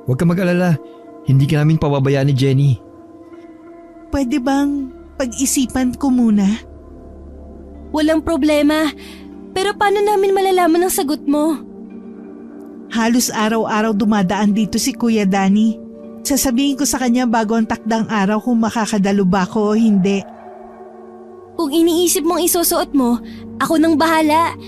Huwag ka mag-alala. Hindi ka namin pababayaan ni Jenny. Pwede bang pag-isipan ko muna? Walang problema. Pero paano namin malalaman ang sagot mo? Halos araw-araw dumadaan dito si Kuya Danny. Sasabihin ko sa kanya bago ang takdang araw kung makakadalo ba ako o hindi. Kung iniisip mong isusuot mo, ako nang bahala.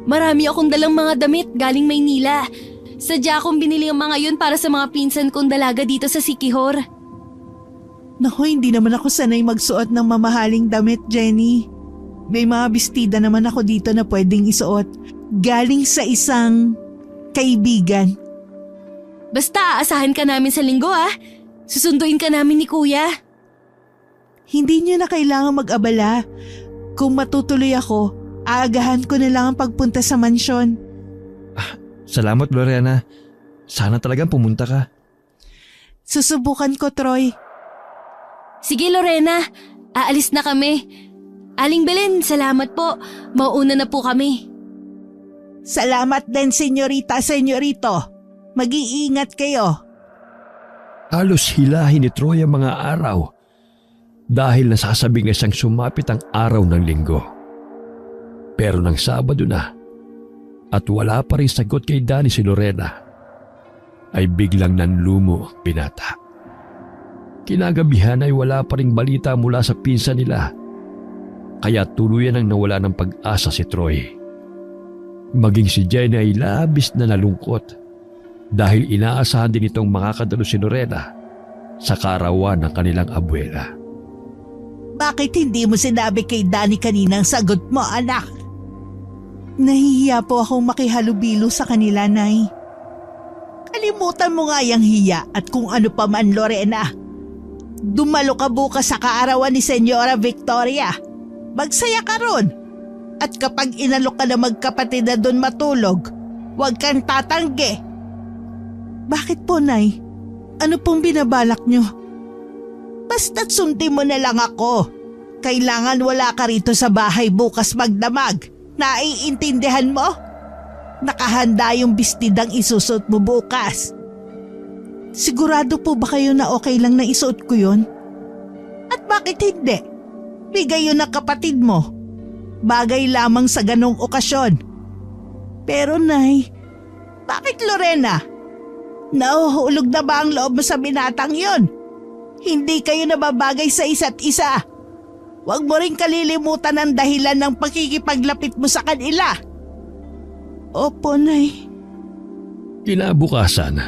Marami akong dalang mga damit galing Maynila. Sadya akong binili ang mga yun para sa mga pinsan kong dalaga dito sa Siquijor. Naku, hindi naman ako sanay magsuot ng mamahaling damit, Jenny. May mga bestida naman ako dito na pwedeng isuot. Galing sa isang kaibigan. Basta aasahan ka namin sa linggo Susunduin ka namin ni Kuya. Hindi niyo na kailangan mag-abala. Kung matutuloy ako, aagahan ko na lang ang pagpunta sa mansyon. Salamat, Lorena. Sana talagang pumunta ka. Susubukan ko, Troy. Sige Lorena, aalis na kami. Aling Belen, salamat po. Mauuna na po kami. Salamat din, senyorita, senyorito. Mag-iingat kayo. Halos hilahin ni Troy ang mga araw dahil nasasabing na siyang sumapit ang araw ng linggo. Pero nang Sabado na at wala pa rin sagot kay Danny si Lorena, ay biglang nanlumo ang binata. Kinagabihan ay wala pa ring balita mula sa pinsan nila, kaya tuluyan ang nawala ng pag-asa si Troy. Maging si Jenny ay labis na nalungkot dahil inaasahan din itong makakadalo si Lorena sa kaarawan ng kanilang abuela. Bakit hindi mo sinabi kay Danny kanina ang sagot mo, anak? Nahihiya po akong makihalubilo sa kanila, Nay. Kalimutan mo nga yung hiya at kung ano pa man, Lorena. Dumalo ka bukas sa kaarawan ni Senyora Victoria. Magsaya ka ron. At kapag inalok ka na magkapatid na doon matulog, huwag kang tatanggi. Bakit po, Nay? Ano pong binabalak nyo? Basta't sundin mo na lang ako. Kailangan wala ka rito sa bahay bukas magdamag. Naiintindihan mo? Nakahanda yung bestidang isusuot mo bukas. Sigurado po ba kayo na okay lang na isuot ko yun? At bakit hindi? Bigay yun ng kapatid mo. Bagay lamang sa ganong okasyon. Pero Nay, bakit Lorena? Nahuhulog na ba ang loob mo sa binatang yon? Hindi kayo nababagay sa isa't isa. Huwag mo rin kalilimutan ang dahilan ng pakikipaglapit mo sa kanila. Opo, Nay. Kinabukasan,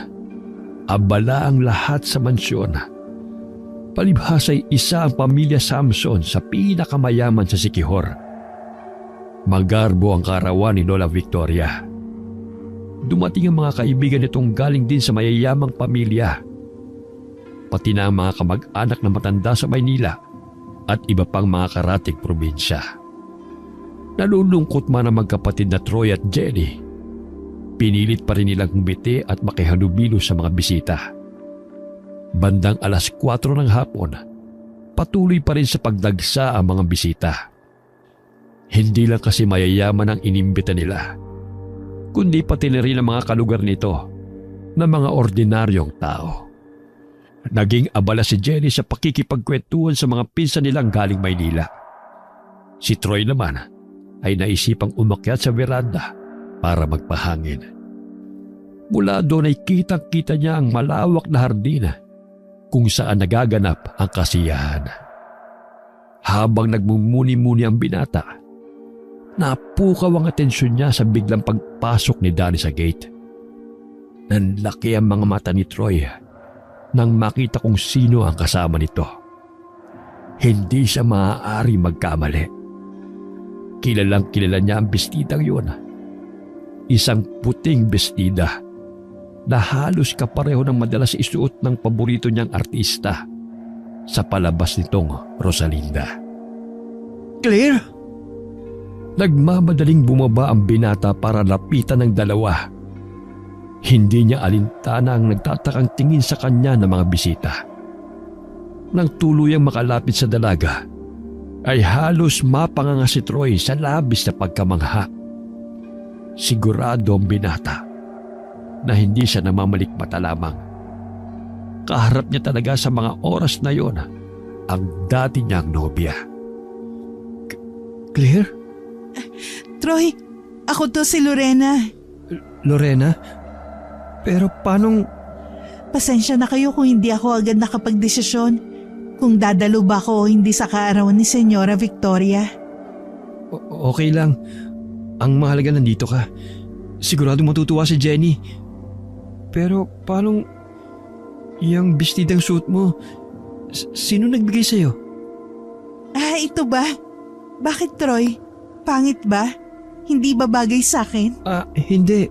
abala ang lahat sa mansyon. Palibhas ay isa ang pamilya Samson sa pinakamayaman sa Siquijor. Magarbo ang kaarawan ni Lola Victoria. Dumating ang mga kaibigan nitong galing din sa mayayamang pamilya. Pati na ang mga kamag-anak na matanda sa Maynila at iba pang mga karatig probinsya. Nalulungkot man ang magkapatid na Troy at Jenny. Pinilit pa rin nilang humiti at makihalubilo sa mga bisita. Bandang 4:00 ng hapon, patuloy pa rin sa pagdagsa ang mga bisita. Hindi lang kasi mayayaman ang inimbita nila, kundi pati na rin ang mga kalugar nito na mga ordinaryong tao. Naging abala si Jenny sa pakikipagkwentuhan sa mga pinsan nilang galing Maynila. Si Troy naman ay naisipang umakyat sa veranda para magpahangin. Mula doon ay kitang-kita niya ang malawak na hardin kung saan nagaganap ang kasiyahan. Habang nagmumuni-muni ang binata, napukaw ang atensyon niya sa biglang pagpasok ni Danny sa gate. Nanlaki ang mga mata ni Troy nang makita kung sino ang kasama nito. Hindi siya maaari magkamali. Kilalang kilala niya ang bestidang yun. Isang puting bestida na halos kapareho ng madalas isuot ng paborito niyang artista sa palabas nitong Rosalinda. Claire? Nagmamadaling bumaba ang binata para lapitan ng dalawa. Hindi niya alintana ang nagtatakang tingin sa kanya ng mga bisita. Nang tuluyang makalapit sa dalaga, ay halos mapanganga si Troy sa labis na pagkamangha. Sigurado ang binata na hindi siya namamalikmata lamang. Kaharap niya talaga sa mga oras na yon ang dati niyang nobya. Claire? Troy, ako to si Lorena. Lorena? Pero paanong... Pasensya na kayo kung hindi ako agad nakapagdesisyon kung dadalo ba ako o hindi sa kaarawan ni Senyora Victoria. Okay lang. Ang mahalaga nandito ka. Sigurado matutuwa si Jenny. Pero paanong... Yang bestidang suit mo, sino nagbigay sa'yo? Ito ba? Bakit, Troy? Pangit ba? Hindi ba bagay sa akin? Hindi.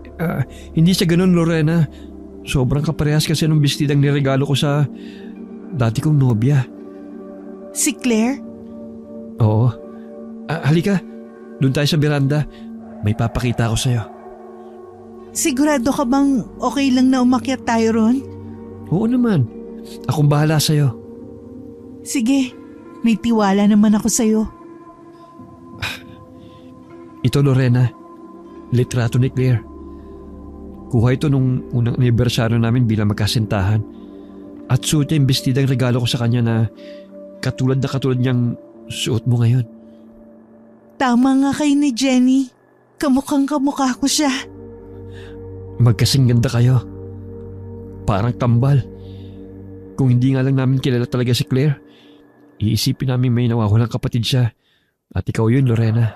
Hindi sa ganun, Lorena. Sobrang kaparehas kasi ng bestidang niregalo ko sa dati kong nobya. Si Claire? Oo. Halika. Doon tayo sa veranda. May papakita ako sa'yo. Sigurado ka bang okay lang na umakyat tayo ron? Oo naman. Akong bahala sa'yo. Sige, may tiwala naman ako sa'yo. Ito, Lorena. Litrato ni Claire. Kuha ito nung unang anibersaryo namin bilang magkasintahan. At suot niya yung bestidang regalo ko sa kanya na katulad niyang suot mo ngayon. Tama nga kayo ni Jenny. Kamukhang kamukha ko siya. Magkasing ganda kayo. Parang tambal. Kung hindi nga lang namin kilala talaga si Claire, iisipin namin may nawawalang kapatid siya. At ikaw yun, Lorena.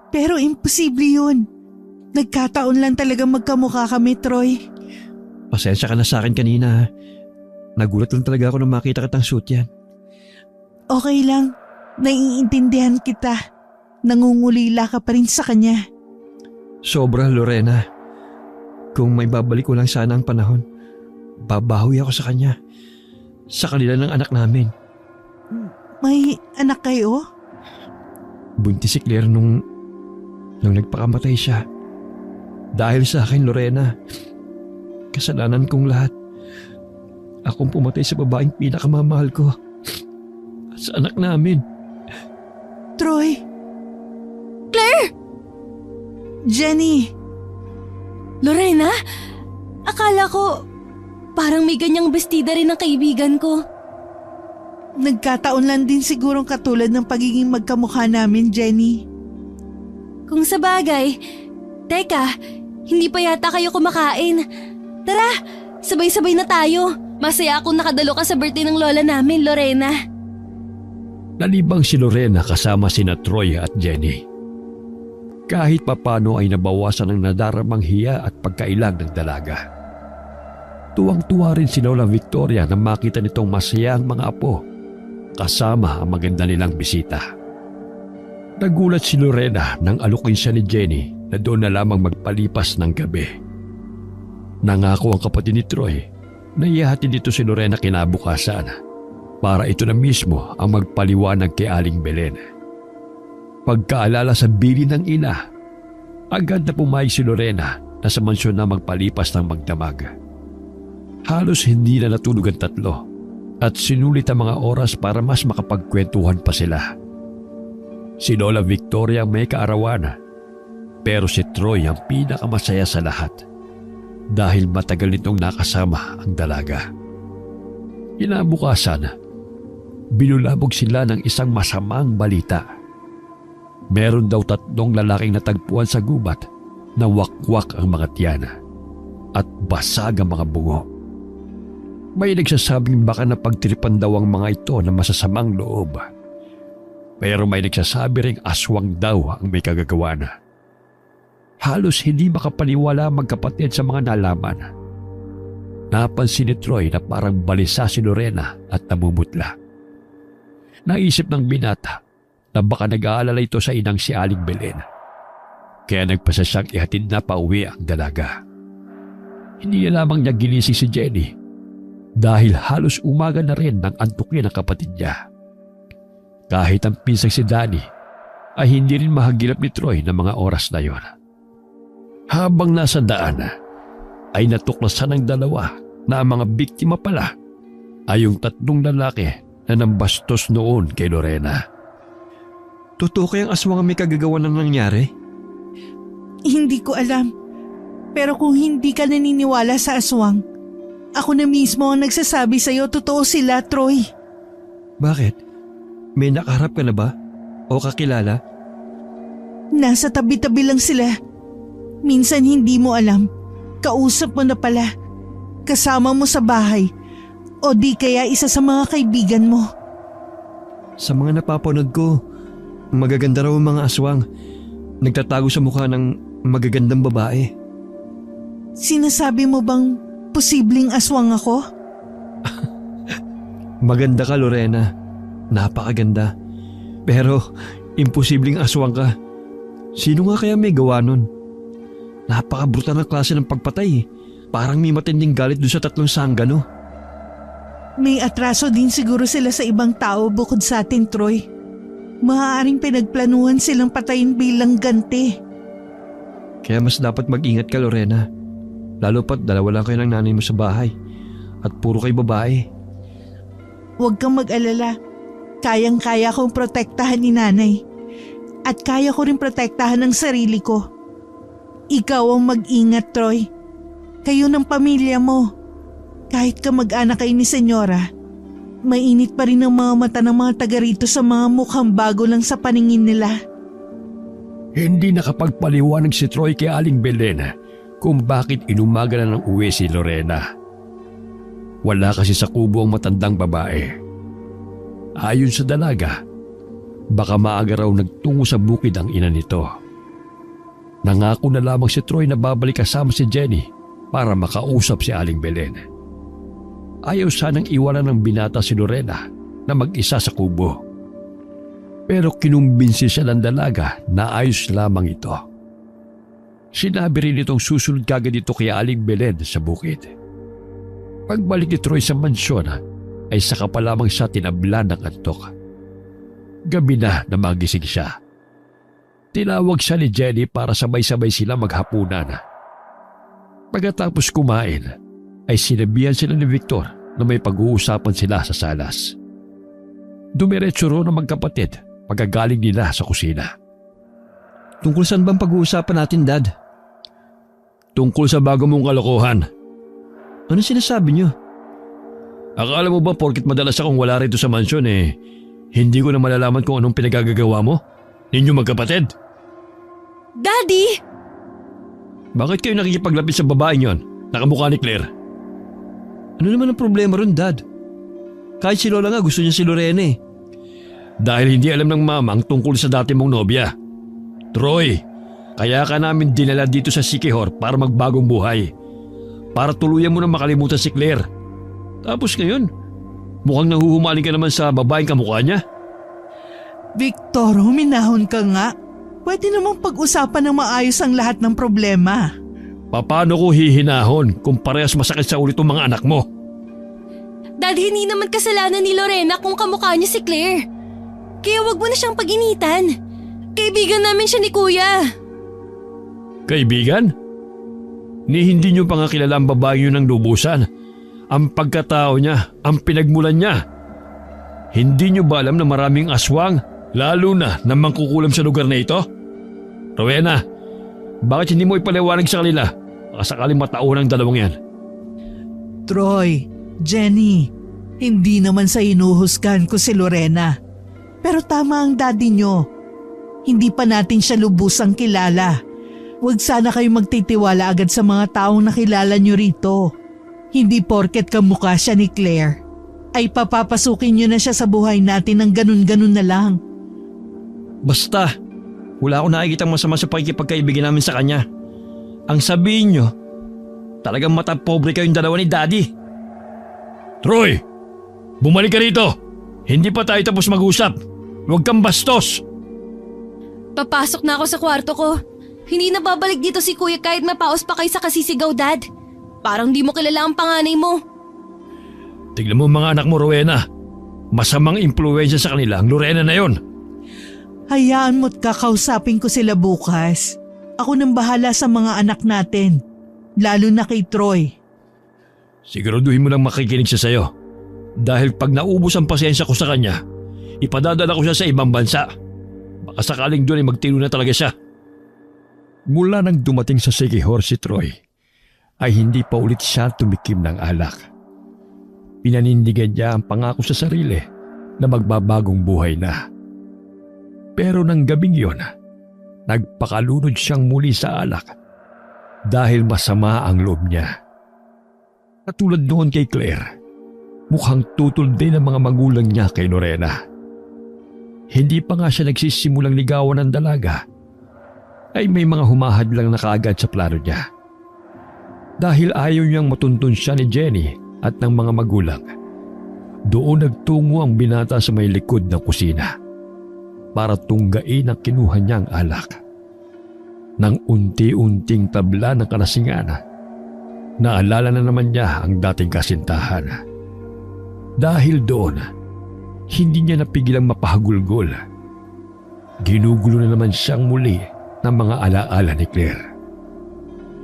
Pero imposible yun. Nagkataon lang talaga magkamukha kami, Troy. Pasensya ka na sa akin kanina, ha? Nagulat lang talaga ako nung makita kitang suit yan. Okay lang. Naiintindihan kita. Nangungulila ka pa rin sa kanya. Sobra, Lorena. Kung may babalik ko lang sana ang panahon, babawi ako sa kanya. Sa kanila ng anak namin. May anak kayo? Buntis si Claire nung nagpakamatay siya. Dahil sa akin, Lorena, kasalanan kong lahat. Akong pumatay sa babaeng pinakamamahal ko. At sa anak namin. Troy? Claire! Jenny! Lorena? Akala ko parang may ganyang bestida rin ang kaibigan ko. Nagkataon lang din sigurong katulad ng pagiging magkamukha namin, Jenny. Kung sa bagay, teka, hindi pa yata kayo kumakain. Tara, sabay-sabay na tayo. Masaya akong nakadalo ka sa birthday ng lola namin, Lorena. Nalibang si Lorena kasama sina Troy at Jenny. Kahit papano ay nabawasan ang nadaramang hiya at pagkailang ng dalaga. Tuwang-tuwa rin si Lola Victoria na makita nitong masaya ang mga apo kasama ang maganda nilang bisita. Nagulat si Lorena nang alukin siya ni Jenny na doon na lamang magpalipas ng gabi. Nangako ang kapatid ni Troy na ihahatid dito si Lorena kinabukasan para ito na mismo ang magpaliwanag kay Aling Belen. Pagkaalala sa bili ng ina, agad na pumayag si Lorena na sa mansyon na magpalipas ng magdamag. Halos hindi na natulog ang tatlo at sinulit ang mga oras para mas makapagkwentuhan pa sila. Si Lola Victoria ang may kaarawan, pero si Troy ang pinakamasaya sa lahat dahil matagal nitong nakasama ang dalaga. Kinabukasan, binulabog sila ng isang masamang balita. Meron daw 3 lalaking natagpuan sa gubat na wakwak ang mga tiyan at basag ang mga bungo. May nagsasabing baka napagtripan daw ang mga ito na masasamang loob. Pero may nagsasabi ring aswang daw ang may kagagawan. Halos hindi makapaniwala ang magkapatid sa mga nalaman. Napansin ni Troy na parang balisa si Lorena at namumutla. Naisip ng binata na baka nag-aalala ito sa inang si Aling Belen. Kaya nagpasa siyang ihatid na pauwi ang dalaga. Hindi na lamang niya ginising si Jenny dahil halos umaga na rin nang antukin ang kapatid niya. Kahit ang pinsang si Danny ay hindi rin mahagilap ni Troy ng mga oras na yon. Habang nasa daan ay natuklasan ng dalawa na ang mga biktima pala ay yung 3 lalaki na nambastos noon kay Lorena. Totoo kayang aswang ang may kagagawa ng nangyari? Hindi ko alam. Pero kung hindi ka naniniwala sa aswang, ako na mismo ang nagsasabi sa'yo totoo sila, Troy. Bakit? May nakaharap ka na ba? O kakilala? Nasa tabi-tabi lang sila. Minsan hindi mo alam. Kausap mo na pala. Kasama mo sa bahay. O di kaya isa sa mga kaibigan mo. Sa mga napapanood ko, magaganda raw ang mga aswang. Nagtatago sa mukha ng magagandang babae. Sinasabi mo bang posibleng aswang ako? Maganda ka, Lorena. Napakaganda. Pero imposibleng aswang ka. Sino nga kaya may gawa nun? Napakabrutal na klase ng pagpatay. Parang may matinding galit doon sa 3 sanggano. May atraso din siguro sila sa ibang tao bukod sa atin, Troy. Maaaring pinagplanuhan silang patayin bilang ganti. Kaya mas dapat mag-ingat ka, Lorena. Lalo pat 2 lang kayo ng nanay mo sa bahay. At puro kayo babae. Huwag kang mag-alala. Kayang-kaya kong protektahan ni nanay. At kaya ko rin protektahan ang sarili ko. Ikaw ang mag-ingat, Troy. Kayo ng pamilya mo. Kahit ka mag-anak kayo ni Senyora, Mainit pa rin ang mga mata ng mga taga rito sa mga mukhang bago lang sa paningin nila. Hindi nakapagpaliwanag si Troy kay Aling Belen kung bakit inumaga na ng uwi si Lorena. Wala kasi sa kubo ang matandang babae. Ayon sa dalaga, baka maaga raw nagtungo sa bukid ang ina nito. Nangako na lamang si Troy na babalik kasama si Jenny para makausap si Aling Belen. Ayaw sanang iwanan ng binata si Lorena na mag-isa sa kubo. Pero kinumbinsi siya ng dalaga na ayos lamang ito. Sinabi rin itong susunod kagad dito kay Aling Belen sa bukid. Pagbalik ni Troy sa mansyon ay saka pa lamang siya tinablan ng antok. Gabi na magising siya. Tinawag siya ni Jenny para sabay-sabay sila maghapunan. Pagkatapos kumain, ay sinabihan sila ni Victor na may pag-uusapan sila sa salas. Dumiretso ro ng magkapatid pagkagaling nila sa kusina. Tungkol saan bang pag-uusapan natin, Dad? Tungkol sa bago mong kalokohan. Ano sinasabi niyo? Akala mo ba porkit madalas akong wala rito sa mansyon hindi ko na malalaman kung anong pinagagagawa mo? Ninyo magkapatid? Daddy! Bakit kayo nakikipaglapit sa babaeng yon? Nakamukha ni Claire. Ano naman ang problema ron, Dad? Kahit si Lola nga gusto niya si Lorena eh. Dahil hindi alam ng mama ang tungkol sa dati mong nobya. Troy, kaya ka namin dinala dito sa Sikihor para magbagong buhay. Para tuluyan mo na makalimutan si Claire. Tapos ngayon, mukhang nahuhumaling ka naman sa babaeng kamukha niya. Victor, huminahon ka nga. Pwede namang pag-usapan ng maayos ang lahat ng problema. Paano ko hihinahon kung parehas masakit sa ulit ang mga anak mo? Dad, hindi naman kasalanan ni Lorena kung kamukha niya si Claire. Kaya wag mo na siyang pag-initan. Kaibigan namin siya ni Kuya. Kaibigan? Ni hindi niyo pa nga kilala ang babaeng yun ng lubusan. Ang pagkatao niya, ang pinagmulan niya. Hindi niyo ba alam na maraming aswang, lalo na mangkukulam sa lugar na ito? Rowena, bakit hindi mo ipaliwanag sa kanila? Baka sakaling matauhan ang dalawang yan. Troy, Jenny, hindi naman sa inuhusgan ko si Lorena. Pero tama ang daddy nyo. Hindi pa natin siya lubusang kilala. Huwag sana kayo magtitiwala agad sa mga taong nakilala nyo rito. Hindi porket kamukha siya ni Claire, ay papapasukin nyo na siya sa buhay natin ng ganun-ganun na lang. Basta, wala akong nakikitang masama sa pakikipagkaibigan namin sa kanya. Ang sabihin nyo, talagang matapobre kayong dalawa ni Daddy. Troy, bumalik ka rito. Hindi pa tayo tapos mag-usap. Huwag kang bastos. Papasok na ako sa kwarto ko. Hindi na babalik dito si Kuya kahit mapaos pa kayo sa kasisigaw, Dad. Parang di mo kilala ang panganay mo. Tignan mo mga anak mo, Rowena. Masamang impluwensya sa kanila ang Lorena na yon. Hayaan mo't kakausapin ko sila bukas. Ako nang bahala sa mga anak natin. Lalo na kay Troy. Siguraduhin mo lang makikinig siya sa'yo. Dahil pag naubos ang pasensya ko sa kanya, ipadadala ko siya sa ibang bansa. Baka sakaling doon ay magtino na talaga siya. Mula nang dumating sa Sikihor si Troy, ay hindi pa ulit siya tumikim ng alak. Pinanindigan niya ang pangako sa sarili na magbabagong buhay na. Pero nang gabing yon, nagpakalunod siyang muli sa alak dahil masama ang loob niya. Katulad noon kay Claire, mukhang tutol din ang mga magulang niya kay Lorena. Hindi pa nga siya nagsisimulang ligawan ng dalaga, ay may mga humahadlang na kaagad sa plano niya. Dahil ayaw niyang matuntun siya ni Jenny at ng mga magulang, doon nagtungo ang binata sa may likod ng kusina para tunggain ang kinuha niyang alak. Nang unti-unting tabla ng kalasingan, naalala na naman niya ang dating kasintahan. Dahil doon, hindi niya napigilang mapahagulgol. Ginugulo na naman siyang muli ng mga alaala ni Claire.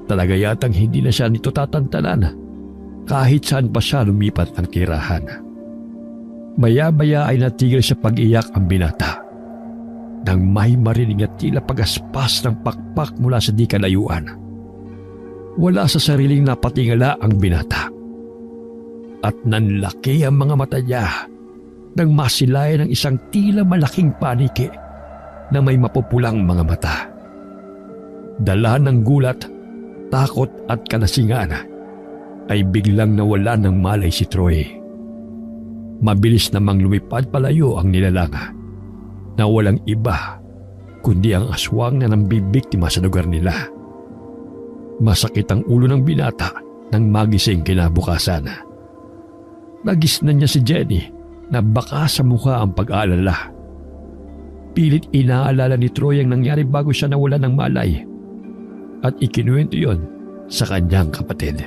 Talaga yatang hindi na siya nito tatantanan kahit saan pa siya lumipat ng tirahan. Maya-maya ay natigil sa pag-iyak ang binata nang may marinig na tila pagaspas ng pakpak mula sa di kalayuan. Wala sa sariling napatingala ang binata. at nanlaki ang mga mata niya nang masilayan ng isang tila malaking paniki na may mapupulang mga mata. Dala ng gulat, takot at kalasingan ay biglang nawala ng malay si Troy. Mabilis namang lumipad palayo ang nilalang na walang iba kundi ang aswang na nambibiktima sa lugar nila. Masakit ang ulo ng binata nang magising kinabukasan. Nagisnan niya si Jenny na baka sa mukha ang pag-aalala. Pilit inaalala ni Troy ang nangyari bago siya nawala ng malay at ikinuwento yon sa kanyang kapatid.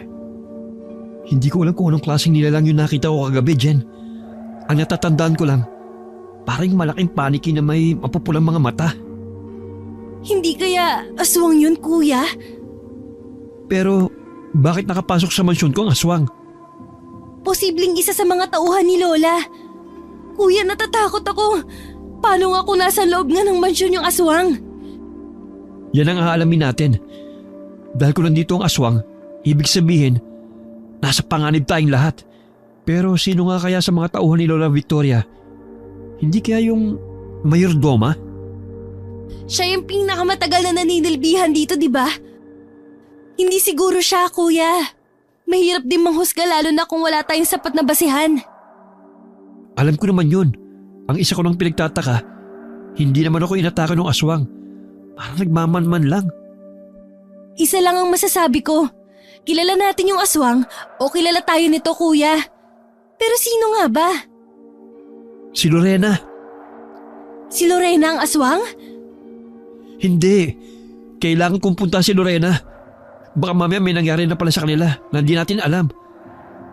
Hindi ko alam kung anong klaseng nilalang yung nakita ko kagabi, Jen. Ang natatandaan ko lang, parang malaking paniki na may mapupulang mga mata. Hindi kaya aswang yun, kuya? Pero bakit nakapasok sa mansyon ko ang aswang? Posibleng isa sa mga tauhan ni Lola. Kuya, natatakot ako. Paano nga kung nasa loob nga ng mansyon yung aswang? Yan ang aalamin natin. Dahil kung nandito ang aswang, ibig sabihin, nasa panganib tayong lahat. Pero sino nga kaya sa mga tauhan ni Lola Victoria? Hindi kaya yung mayordoma? Siya yung pinakamatagal na naninilbihan dito, di ba? Hindi siguro siya, kuya. Mahirap din manghusga lalo na kung wala tayong sapat na basihan. Alam ko naman yun. Ang isa ko nang pinagtataka, hindi naman ako inatake ng aswang. Parang nagmamanman lang. Isa lang ang masasabi ko. Kilala natin yung aswang o kilala tayo nito, kuya. Pero sino nga ba? Si Lorena. Si Lorena ang aswang? Hindi. Kailangan kong punta si Lorena. Baka mamaya may nangyari na pala sa kanila na hindi natin alam.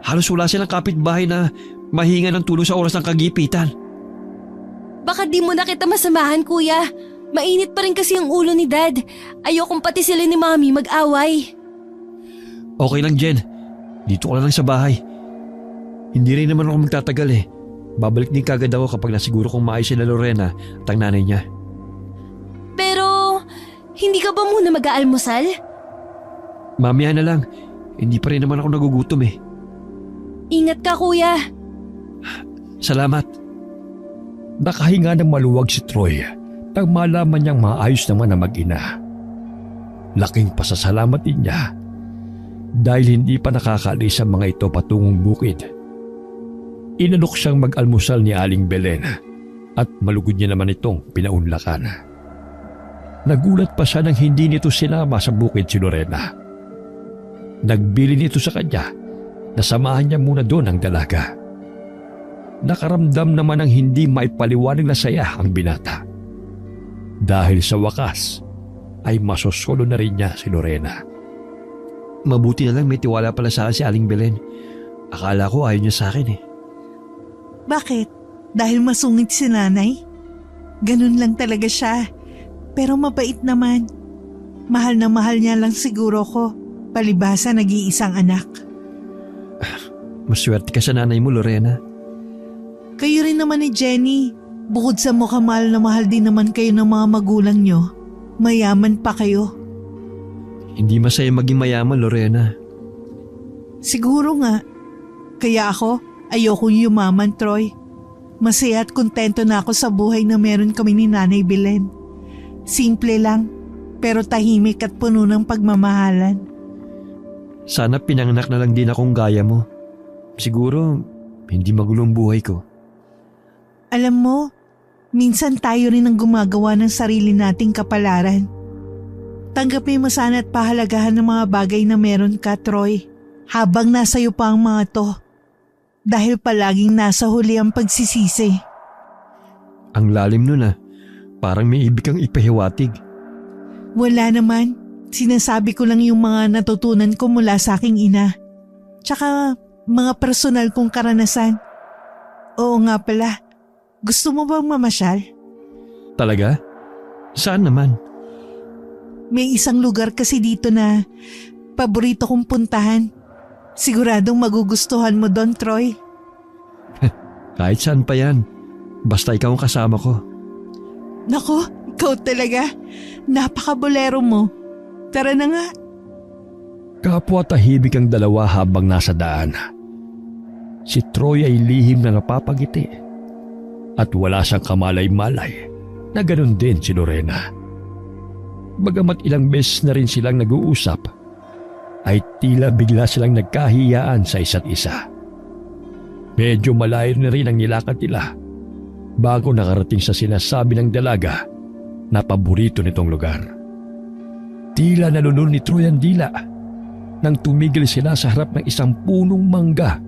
Halos wala silang kapitbahay na mahinga ng tulong sa oras ng kagipitan. Baka di mo na kita masamahan, kuya. Mainit pa rin kasi ang ulo ni Dad. Ayokong pati sila ni Mami mag-away. Okay lang, Jen. Dito ko lang sa bahay. Hindi rin naman ako magtatagal eh. Babalik din kagad ako kapag nasiguro kong maayos sila Lorena at ang nanay niya. Pero, hindi ka ba muna mag-aalmusal? Mamaya na lang. Hindi pa rin naman ako nagugutom eh. Ingat ka, kuya. Salamat. Nakahinga ng maluwag si Troy nang malaman niyang maayos naman ang mag-ina. Laking pasasalamat din niya dahil hindi pa nakakaalis ang mga ito patungong bukid. Inalok siyang mag-almusal ni Aling Belen at malugod niya naman itong pinaunlakan. Nagulat pa siya nang hindi nito sinama sa bukid si Lorena. Nagbili nito sa kanya na samahan niya muna doon ang dalaga. Nakaramdam naman ng hindi maipaliwanag na saya ang binata. Dahil sa wakas ay masosolo na rin niya si Lorena. Mabuti na lang may tiwala pala sa akin si Aling Belen. Akala ko ayaw niya sa akin eh. Bakit? Dahil masungit si nanay? Ganun lang talaga siya. Pero mabait naman. Mahal na mahal niya lang siguro ko. Palibhasa nag-iisang anak. Maswerte ka sa nanay mo, Lorena. Kayo rin naman ni Jenny. Bukod sa mukhang mahal na mahal din naman kayo ng mga magulang nyo, mayaman pa kayo. Hindi masaya maging mayaman, Lorena. Siguro nga. Kaya ako, ayokong yumaman, Troy. Masaya at kontento na ako sa buhay na meron kami ni Nanay Belen. Simple lang, pero tahimik at puno ng pagmamahalan. Sana pinanganak na lang din akong gaya mo. Siguro, hindi magulong buhay ko. Alam mo, minsan tayo rin ang gumagawa ng sarili nating kapalaran. Tanggapin mo sana at pahalagahan ng mga bagay na meron ka, Troy, habang nasa iyo pa ang mga to. Dahil palaging nasa huli ang pagsisisi. Ang lalim nun ah. Parang may ibig kang ipahiwatig. Wala naman. Sinasabi ko lang yung mga natutunan ko mula sa aking ina. Tsaka mga personal kong karanasan. Oo nga pala. Gusto mo bang mamasyal? Talaga? Saan naman? May isang lugar kasi dito na paborito kong puntahan. Siguradong magugustuhan mo doon, Troy. Kahit saan pa yan. Basta ikaw ang kasama ko. Nako, ikaw talaga. Napaka-bolero mo. Tara na nga. Kapwa tahimik ang dalawa habang nasa daan. Si Troy ay lihim na napapagiti at wala siyang kamalay-malay na ganun din si Lorena. Bagamat ilang beses na rin silang nag-uusap, ay tila bigla silang nagkahiyaan sa isa't isa. Medyo malayo na rin ang nilakad nila bago nakarating sa sinasabi ng dalaga na paborito nitong lugar. Tila nalulun ni Troy ang dila nang tumigil sila sa harap ng isang punong mangga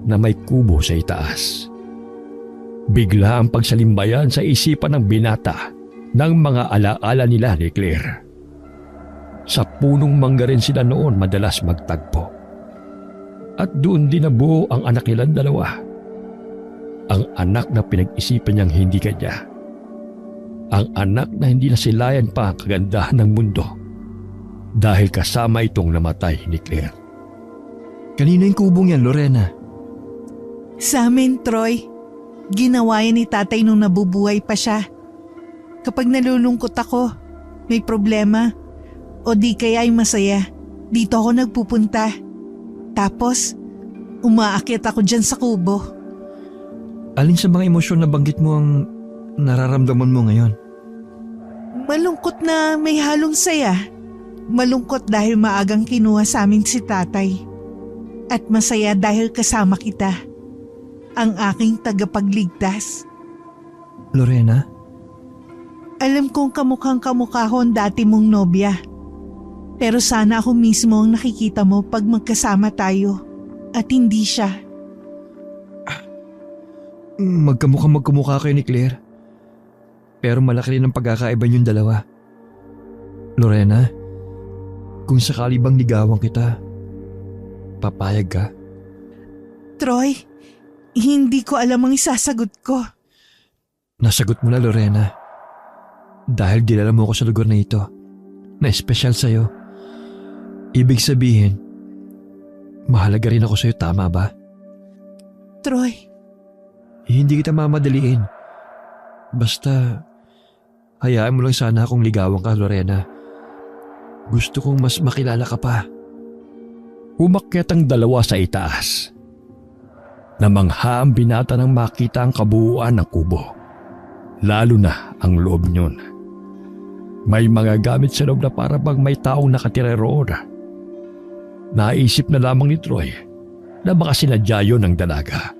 na may kubo sa itaas. Bigla ang pagsalimbayan sa isipan ng binata ng mga alaala nila ni Claire. Sa punong mangga rin sila noon madalas magtagpo. At doon din nabuo ang anak nilang dalawa. Ang anak na pinag-isipan niyang hindi kanya. Ang anak na hindi nasilayan pa ang kagandahan ng mundo dahil kasama itong namatay ni Claire. Kanina yung kubong yan, Lorena? Sa amin, Troy. Ginawa yan ni tatay nung nabubuhay pa siya. Kapag nalulungkot ako, may problema, o di kaya ay masaya, dito ako nagpupunta. Tapos, umaakyat ako dyan sa kubo. Alin sa mga emosyon na banggit mo ang nararamdaman mo ngayon? Malungkot na may halong saya. Malungkot dahil maagang kinuha sa amin si tatay. At masaya dahil kasama kita. Ang aking tagapagligtas. Lorena? Alam kong kamukhang-kamukha ko ang dati mong nobya. Pero sana ako mismo ang nakikita mo pag magkasama tayo. At hindi siya. Magkamukha kayo ni Claire. Pero malaki rin ang pagkakaiba niyong dalawa. Lorena, kung sakali bang ligawan kita, papayag ka? Troy, hindi ko alam ang isasagot ko. Nasagot mo na, Lorena. Dahil dinala mo ako sa lugar na ito, na espesyal sa'yo. Ibig sabihin, mahalaga rin ako sa'yo, tama ba? Troy, Hindi kita mamadaliin. Basta, hayaan mo lang sana akong ligawan ka, Lorena. Gusto kong mas makilala ka pa. Umakyat ang dalawa sa itaas. Namangha ang binata nang makita ang kabuuan ng kubo. Lalo na ang loob niyon. May mga gamit sa loob na para bang may taong nakatira roon. Naisip na lamang ni Troy na baka sinadya yun ng dalaga.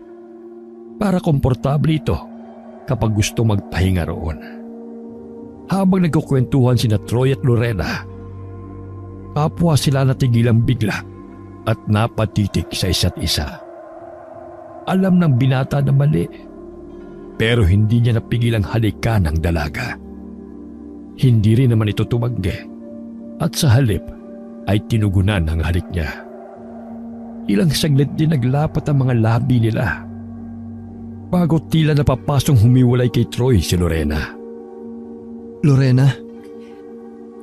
Para komportable ito kapag gusto magpahinga roon. Habang nagkukwentuhan sina Troy at Lorena, kapwa sila natigilang bigla at napatitig sa isa't isa. Alam ng binata na mali, pero hindi niya napigilang halikan ng dalaga. Hindi rin naman ito tumanggi at sa halip ay tinugunan ang halik niya. Ilang saglit din naglapat ang mga labi nila bago tila napapasong humiwalay kay Troy si Lorena. Lorena?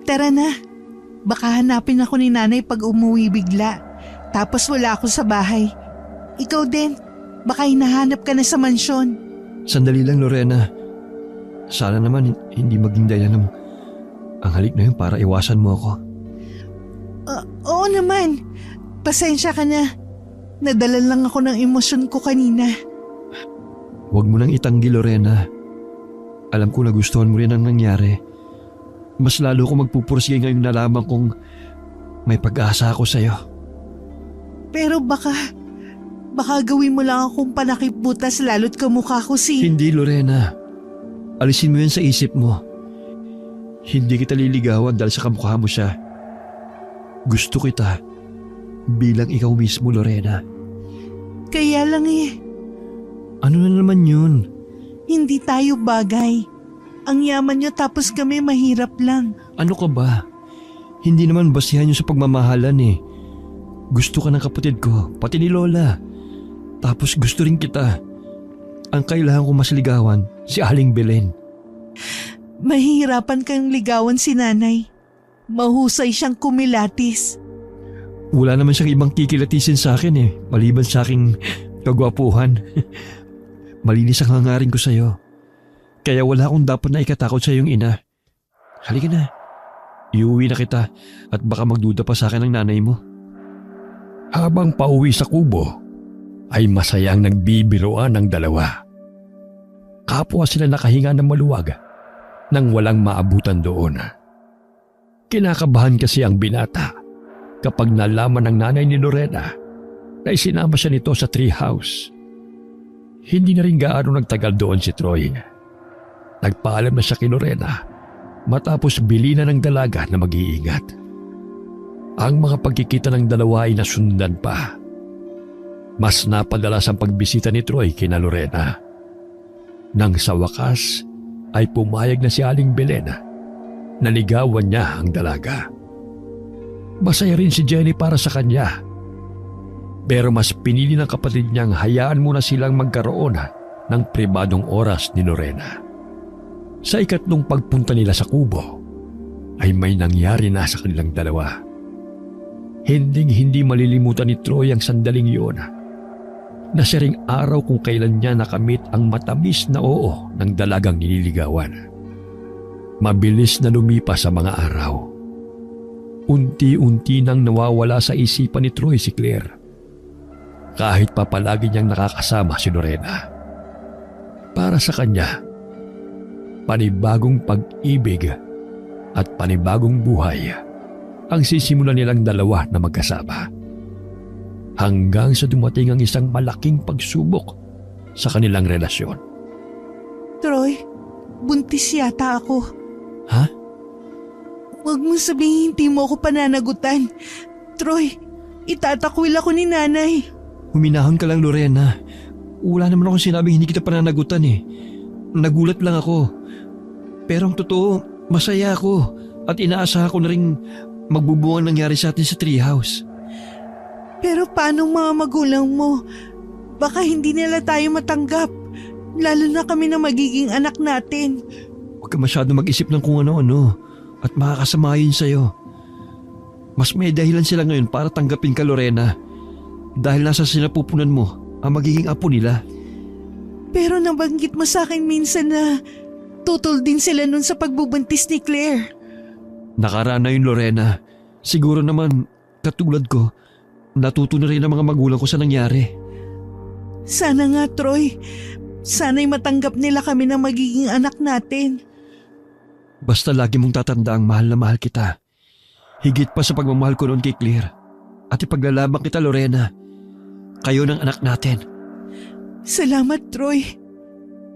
tara na. Baka hanapin ako ni nanay pag umuwi bigla. Tapos wala ako sa bahay. Ikaw din, baka hinahanap ka na sa mansyon. Sandali lang, Lorena. Sana naman hindi maging dahilan ng ang halik na yun para iwasan mo ako. Oo naman. Pasensya ka na. Nadala lang ako ng emosyon ko kanina. Huwag mo nang itanggi, Lorena. Alam ko nagustuhan mo rin ang nangyari. Mas lalo ko magpupursige ngayong nalaman kong may pag-asa ako sa'yo. Pero baka gawin mo lang akong panakip-butas lalo't kamukha ko si... Hindi, Lorena. Alisin mo yan sa isip mo. Hindi kita liligawan dahil sa kamukha mo siya. Gusto kita bilang ikaw mismo, Lorena. Kaya lang Ano na naman yun? hindi tayo bagay. Ang yaman niyo tapos kami mahirap lang. Ano ka ba? Hindi naman basihan yun sa pagmamahalan eh. Gusto ka ng kapatid ko, pati ni Lola. Tapos gusto rin kita. Ang kailangan ko mas ligawan, si Aling Belen. Mahihirapan kang ligawan si nanay. Mahusay siyang kumilatis. Wala naman siyang ibang kikilatisin sa akin eh, maliban sa aking kagwapuhan. Malinis ang hangarin ko sa'yo. Kaya wala akong dapat na ikatakot sa iyong ina. Halika na. Iuwi na kita at baka magduda pa sa akin ng nanay mo. Habang pauwi sa kubo, ay masayang nagbibiroan ng dalawa. Kapwa sila nakahinga ng maluwag nang walang maabutan doon. Kinakabahan kasi ang binata kapag nalaman ng nanay ni Lorena na isinama siya nito sa treehouse. Hindi na rin gaano nagtagal doon si Troy. Nagpaalam na siya kay Lorena matapos bilinan ng dalaga na mag-iingat. Ang mga pagkikita ng dalawa ay nasundan pa. Mas napadalas ang pagbisita ni Troy kina Lorena. Nang sa wakas ay pumayag na si Aling Belen na ligawan niya ang dalaga. Masaya rin si Jenny para sa kanya. Pero mas pinili ng kapatid niyang hayaan muna silang magkaroon ng pribadong oras ni Lorena. Sa ikatlong pagpunta nila sa kubo ay may nangyari na sa kanilang dalawa. Hinding-hindi malilimutan ni Troy ang sandaling iyon na siya ring araw kung kailan niya nakamit ang matamis na oo ng dalagang nililigawan. Mabilis na lumipas sa mga araw. Unti-unti nang nawawala sa isipan ni Troy si Claire. Kahit pa palagi niyang nakakasama si Lorena. Para sa kanya, panibagong pag-ibig at panibagong buhay ang sisimulan nilang dalawa na magkasama. Hanggang sa dumating ang isang malaking pagsubok sa kanilang relasyon. Troy, buntis yata ako. Ha? Huwag mong sabihin hindi mo ako pananagutan. Troy, itatakwil ako ni nanay. Huminahon ka lang, Lorena. Wala naman akong sinabing hindi kita pananagutan eh. Nagulat lang ako. Pero ang totoo, masaya ako at inaasahan ko na rin magbubungang nangyari sa atin sa treehouse. Pero paano mga magulang mo? Baka hindi nila tayo matanggap. Lalo na kami na magiging anak natin. Huwag ka masyado mag-isip ng kung ano-ano at makakasama yun sa'yo. Mas may dahilan sila ngayon para tanggapin ka, Lorena. Dahil nasa sinapupunan mo ang magiging apo nila. Pero nabanggit mo sa akin minsan na tutol din sila nun sa pagbubuntis ni Claire. Nakaraan na yun, Lorena. Siguro naman, katulad ko, natuto na rin ang mga magulang ko sa nangyari. Sana nga, Troy. Sana'y matanggap nila kami na magiging anak natin. Basta lagi mong tatandaang mahal na mahal kita. Higit pa sa pagmamahal ko noon kay Claire. At ipaglalaban kita, Lorena. Kayo ng anak natin. Salamat, Troy.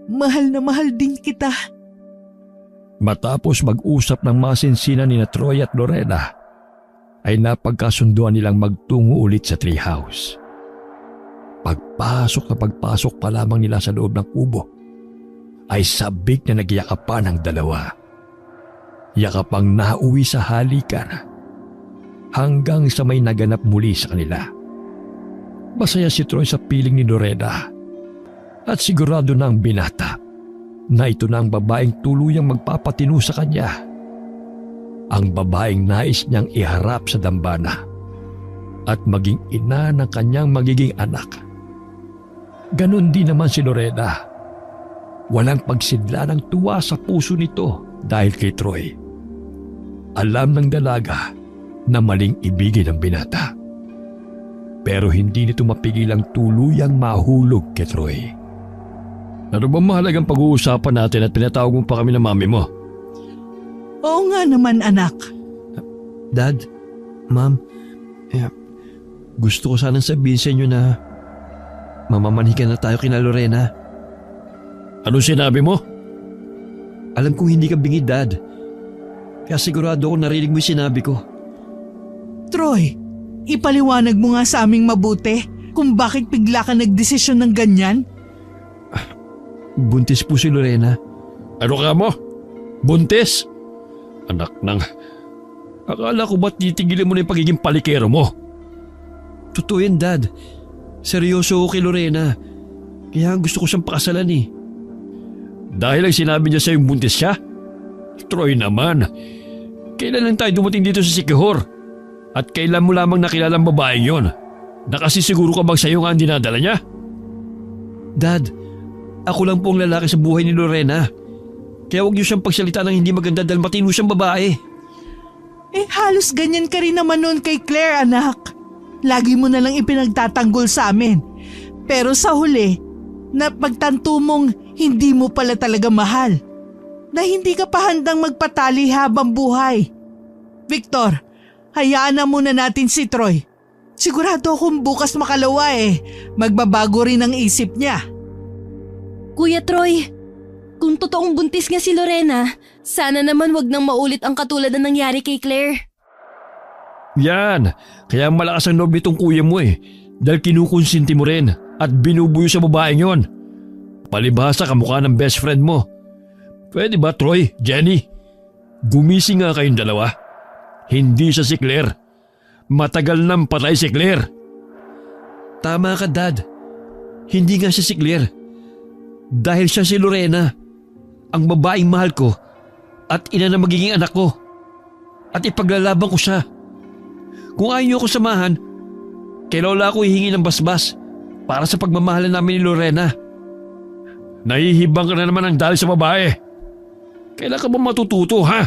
Mahal na mahal din kita. Matapos mag-usap ng masinsinan ni Troy at Lorena, ay napagkasunduan nilang magtungo ulit sa treehouse. Pagpasok pa lamang nila sa loob ng kubo, ay sabik na nagyakapan ang dalawa. Yakapang nauwi sa halikan hanggang sa may naganap muli sa kanila. Masaya si Troy sa piling ni Lorena at sigurado na ang binata na ito na ang babaeng tuluyang magpapatino sa kanya. Ang babaeng nais niyang iharap sa dambana at maging ina ng kanyang magiging anak. Ganon din naman si Lorena. Walang pagsidla ng tuwa sa puso nito dahil kay Troy. Alam ng dalaga na maling ibigin ang binata. Pero hindi nito mapigilang tuluyang mahulog kay Troy. Ano ba mahalagang pag-uusapan natin at pinatawag mo pa kami ng mami mo? Oo nga naman, anak. Dad, Ma'am, gusto ko sanang sabihin sa inyo na mamamanhikan na tayo kina Lorena. Anong sinabi mo? Alam kong hindi ka bingid, Dad. Kaya sigurado ako narinig mo yung sinabi ko. Troy, ipaliwanag mo nga sa aming mabuti kung bakit bigla ka nagdesisyon ng ganyan. Buntis po si Lorena. Ano ka mo? Buntis? Anak nang... Akala ko ba't titigilin mo na yung pagiging palikero mo? Totoo yan, Dad. Seryoso ako kay Lorena. Kaya gusto ko siyang pakasalan eh. Dahil ang sinabi niya sa'yo buntis siya? Troy naman. Kailan lang tayo dumating dito sa Sikihor? At kailan mo lamang nakilala ang babaeng yon? Nakasisiguro ka bang sa'yo nga ang dinadala niya? Dad, ako lang po ang lalaki sa buhay ni Lorena. Kaya huwag niyo siyang pagsalita ng hindi maganda dahil matino siyang babae. Eh halos ganyan ka rin naman noon kay Claire, anak. Lagi mo na lang ipinagtatanggol sa amin. Pero sa huli, napagtanto mong hindi mo pala talaga mahal. Na hindi ka pa handang magpatali habang buhay. Victor, hayaan na muna natin si Troy. Sigurado akong bukas makalawa magbabago rin ang isip niya. Kuya Troy, kung totoong buntis nga si Lorena, sana naman wag nang maulit ang katulad na nangyari kay Claire. Yan, kaya malakas ang loob nitong kuya mo dahil kinukonsinti mo rin at binubuyo sa babaeng yon. Palibhasa kamukha ng best friend mo. Pwede ba Troy, Jenny? Gumising nga kayong dalawa. Hindi siya si Claire. Matagal nang patay si Claire. Tama ka, Dad. Hindi nga siya si Claire. Dahil siya si Lorena, ang babaeng mahal ko at ina na magiging anak ko. At ipaglalaban ko siya. Kung ayaw niyo ako samahan, kay Lola ako hihingi ng basbas para sa pagmamahalan namin ni Lorena. Nahihibang ka na naman ng dahil sa babae. Kailan ka ba matututo, ha?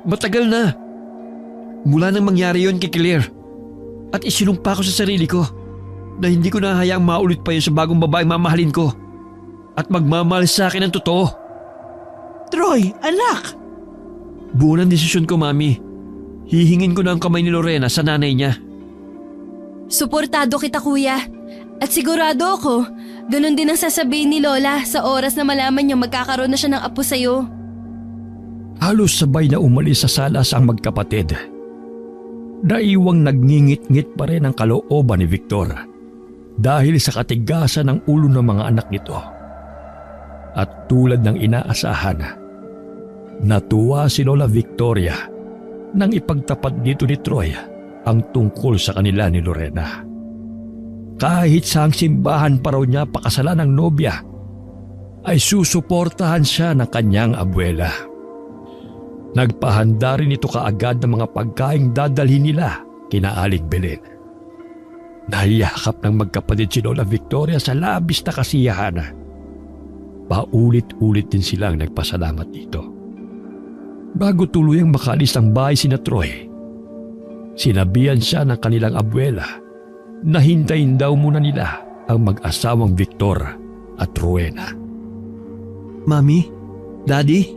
Matagal na. Mula nang mangyari yon kay Claire at isinumpa ko sa sarili ko na hindi ko nahayaang maulit pa yun sa bagong babaeng mamahalin ko at magmamahal sa akin ng totoo. Troy, anak! Buo ng desisyon ko, Mami. Hihingin ko na ang kamay ni Lorena sa nanay niya. Suportado kita, kuya. At sigurado ako, ganun din ang sasabihin ni Lola sa oras na malaman niya magkakaroon na siya ng apo sa'yo. Halos sabay na umalis sa salas ang magkapatid. Naiwang nagngingit-ngit pa rin ang kalooban ni Victor dahil sa katigasan ng ulo ng mga anak nito. At tulad ng inaasahan, natuwa si Lola Victoria nang ipagtapat dito ni Troy ang tungkol sa kanila ni Lorena. Kahit sa ang simbahan pa raw niya pakasalan ng nobya, ay susuportahan siya ng kanyang abuela. Nagpahanda rin ito kaagad ng mga pagkaing dadalhin nila kina Aling Belen. Nahiyakap ng magkapatid si Lola Victoria sa labis na kasiyahan. Paulit-ulit din silang nagpasalamat dito. Bago tuluyang makalis ang bahay sina Troy, sinabihan siya ng kanilang abuela na hintayin daw muna nila ang mag-asawang Victor at Rowena. Mami? Daddy?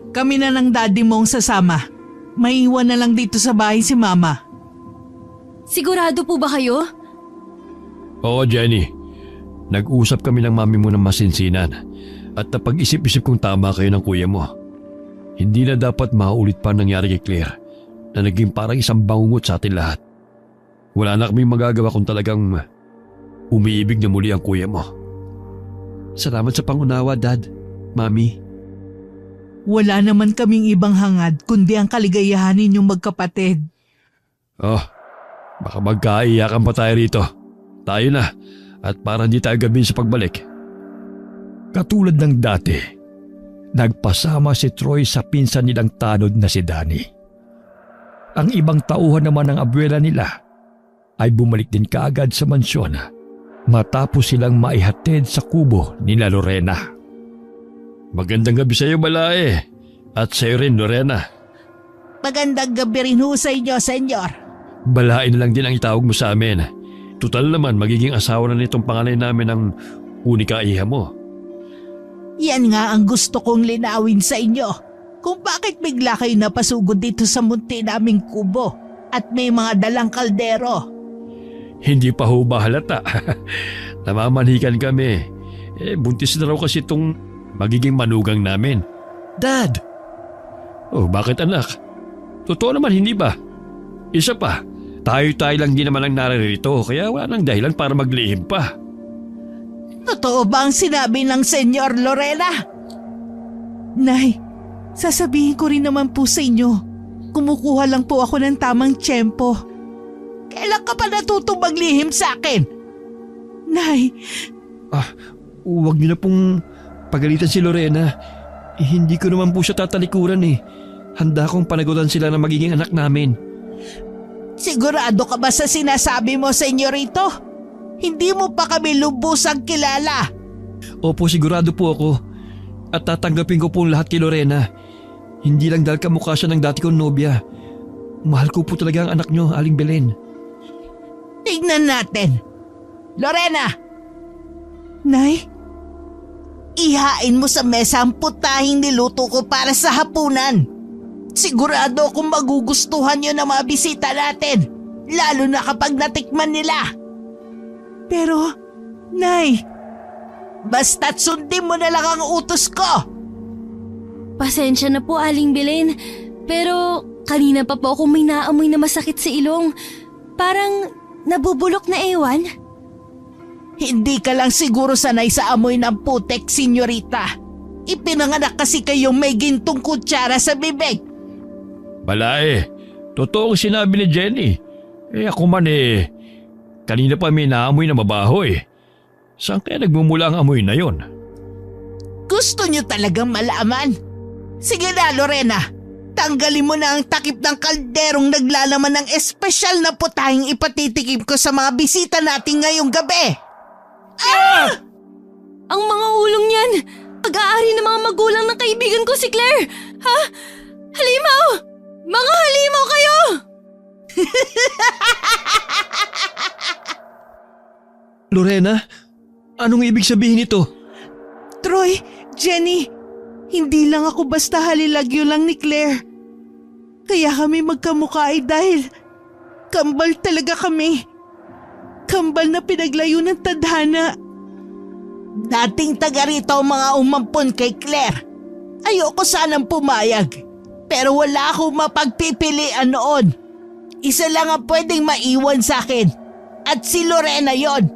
Kami na ng daddy mong sasama. Maiwan na lang dito sa bahay si Mama. Sigurado po ba kayo? Oo, Jenny. Nag-usap kami ng mami mo ng masinsinan at napag-isip-isip kung tama kayo ng kuya mo. Hindi na dapat maulit pa nangyari kay Claire na naging parang isang bangungot sa atin lahat. Wala na kaming magagawa kung talagang umiibig na muli ang kuya mo. Salamat sa pangunawa, Dad. Mami. Wala naman kaming ibang hangad kundi ang kaligayahan ninyong magkapatid. Oh, baka magkaiyakan pa tayo rito. Tayo na at para hindi tayo gabi sa pagbalik. Katulad ng dati, nagpasama si Troy sa pinsan nilang tanod na si Danny. Ang ibang tauhan naman ng abuela nila ay bumalik din kaagad sa mansyon matapos silang maihatid sa kubo nila Lorena. Magandang gabi sa iyo, Balae. At sa iyo rin, Lorena. Magandang gabi rin ho sa inyo, senyor. Balae na lang din ang itawag mo sa amin. Tutal naman, magiging asawa na nitong panganay namin ng unika iha mo. Yan nga ang gusto kong linawin sa inyo. Kung bakit bigla kayo napasugod dito sa munti naming kubo at may mga dalang kaldero. Hindi pa ho ba halata? Namamanhikan kami. Buntis na raw kasi itong magiging manugang namin. Dad! Oh, bakit anak? Totoo naman, hindi ba? Isa pa, tayo-tayo lang din naman ang naririto kaya wala nang dahilan para maglihim pa. Totoo ba ang sinabi ng Senyor Lorena? Nay, sasabihin ko rin naman po sa inyo. Kumukuha lang po ako ng tamang tiyempo. Kailan ka pa natutong maglihim sa akin? Nay! Huwag niyo na pong pagalitan si Lorena. Hindi ko naman po siya tatalikuran eh. Handa kong panagutan sila na magiging anak namin. Sigurado ka ba sa sinasabi mo, senyorito? Hindi mo pa kami lubusang kilala. Opo, sigurado po ako. At tatanggapin ko po lahat kay Lorena. Hindi lang dahil kamukha siya ng dati kong nobya. Mahal ko po talaga ang anak niyo, Aling Belen. Tignan natin. Lorena! Nay, ihain mo sa mesa ang putahing niluto ko para sa hapunan. Sigurado akong magugustuhan yun ng mga bisita natin, lalo na kapag natikman nila. Pero, Nay, basta't sundin mo na lang ang utos ko. Pasensya na po, Aling Belen. Pero kanina pa po ako may naamoy na masakit sa ilong. Parang nabubulok na ewan. Hindi ka lang siguro sanay sa amoy ng putek, senyorita. Ipinanganak kasi kayong may gintong kutsara sa bibig. Bala totoo ang sinabi ni Jenny. Ako man kanina pa may naamoy na mabaho Saan kaya nagmumula ang amoy na yon? Gusto niyo talagang malaman? Sige na, Lorena. Tanggalin mo na ang takip ng kalderong naglalaman ng espesyal na putahing ipatitikim ko sa mga bisita natin ngayong gabi. Ang mga ulong yan! Pag-aari ng mga magulang ng kaibigan ko si Claire! Ha? Halimaw! Mga halimaw kayo! Lorena, anong ibig sabihin nito? Troy, Jenny, hindi lang ako basta halilagyo lang ni Claire. Kaya kami magkamukha dahil kambal talaga kami. Kambal na pinaglayo ng tadhana. Dating taga rito ang mga umampon kay Claire. Ayoko sanang pumayag, pero wala akong mapagpipilian noon. Isa lang ang pwedeng maiwan sa akin, at si Lorena yon.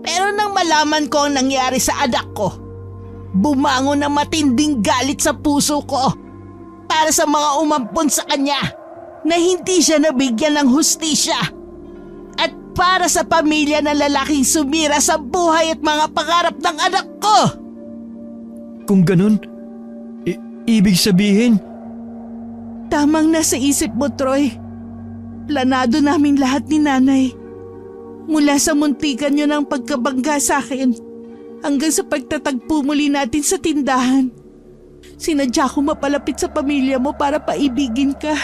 Pero nang malaman ko ang nangyari sa anak ko, bumangon na matinding galit sa puso ko para sa mga umampon sa kanya na hindi siya nabigyan ng hustisya. At para sa pamilya ng lalaking sumira sa buhay at mga pangarap ng anak ko. Kung ganun, ibig sabihin, Tamang nasa isip mo, Troy. Planado namin lahat ni Nanay. Mula sa muntikan niyo ng pagkabangga sa akin hanggang sa pagtatagpo muli natin sa tindahan. Sinadya ko mapalapit sa pamilya mo para paibigin ka.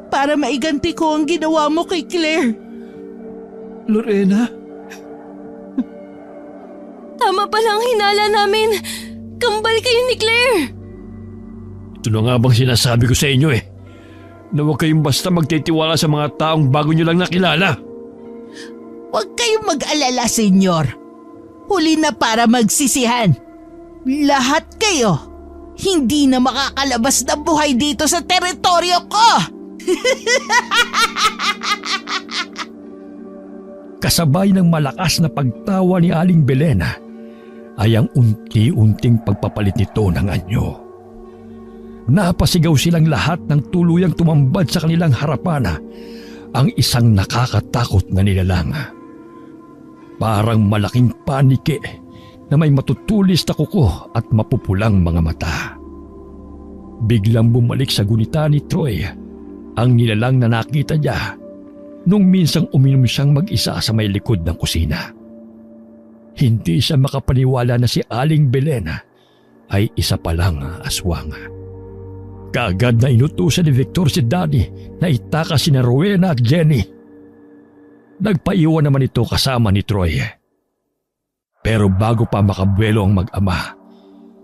Para maiganti ko ang ginawa mo kay Claire. Lorena, Tama pala ang hinala namin. Kambal kayo ni Claire. Ito na nga bang sinasabi ko sa inyo na huwag kayong basta magtitiwala sa mga taong bago nyo lang nakilala. Huwag kayong mag-alala, senyor. Huli na para magsisihan. Lahat kayo, hindi na makakalabas na buhay dito sa teritoryo ko. Kasabay ng malakas na pagtawa ni Aling Belen ay ang unti-unting pagpapalit nito ng anyo. Napasigaw silang lahat ng tuluyang tumambad sa kanilang harapan ang isang nakakatakot na nilalang. Parang malaking panike na may matutulis na kuko at mapupulang mga mata. Biglang bumalik sa gunita ni Troy ang nilalang na nakita niya nung minsang uminom siyang mag-isa sa may likod ng kusina. Hindi siya makapaniwala na si Aling Belen ay isa palang aswang. Kaagad na inutusan ni Victor si Danny na itakas sina Rowena at Jenny. Nagpaiwan naman ito kasama ni Troy. Pero bago pa makabuelo ang mag-ama,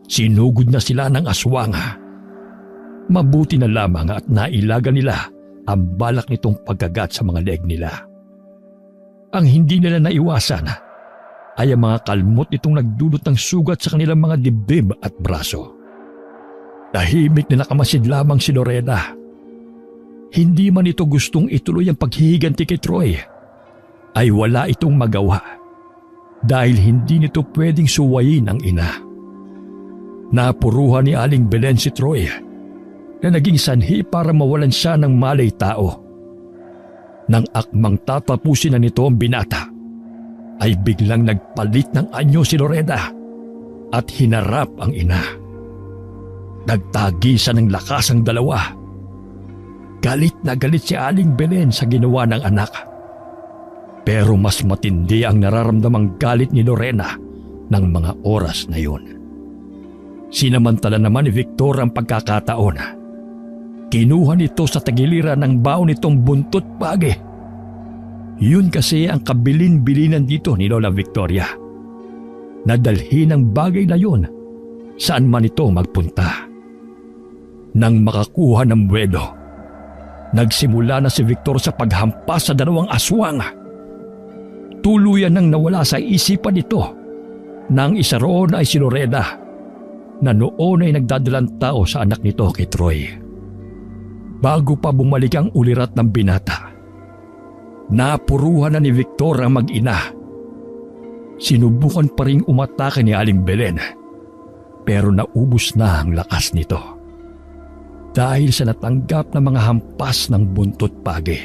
sinugod na sila ng aswang. Mabuti na lamang at nailaga nila ang balak nitong pagkagat sa mga leeg nila. Ang hindi nila naiwasan ay ang mga kalmot nitong nagdulot ng sugat sa kanilang mga dibdib at braso. Tahimik na nakamasid lamang si Lorena. Hindi man ito gustong ituloy ang paghihiganti kay Troy, ay wala itong magawa dahil hindi nito pwedeng suwayin ang ina. Napuruhan ni Aling Belen si Troy na naging sanhi para mawalan siya ng malay tao. Nang akmang tatapusin na nito ang binata, ay biglang nagpalit ng anyo si Lorena at hinarap ang ina. Nagtagisan ng lakas ang dalawa. Galit na galit si Aling Belen sa ginawa ng anak. Pero mas matindi ang nararamdamang galit ni Lorena ng mga oras na yun. Sinamantala naman ni Victor ang pagkakataon. Kinuha nito sa tagiliran ng baon nitong buntot pagi. Yun kasi ang kabilin-bilinan dito ni Lola Victoria. Nadalhin ang bagay na yun saan man ito magpunta. Nang makakuha ng buwelo, nagsimula na si Victor sa paghampas sa 2 aswang. Tuluyan nang nawala sa isipan nito na ang isa roon ay si Lorena na noon ay nagdadalang tao sa anak nito kay Troy. Bago pa bumalik ang ulirat ng binata, napuruhan na ni Victor ang mag-ina. Sinubukan pa ring umatake ni Aling Belen pero naubos na ang lakas nito dahil sa natanggap na mga hampas ng buntot pagi.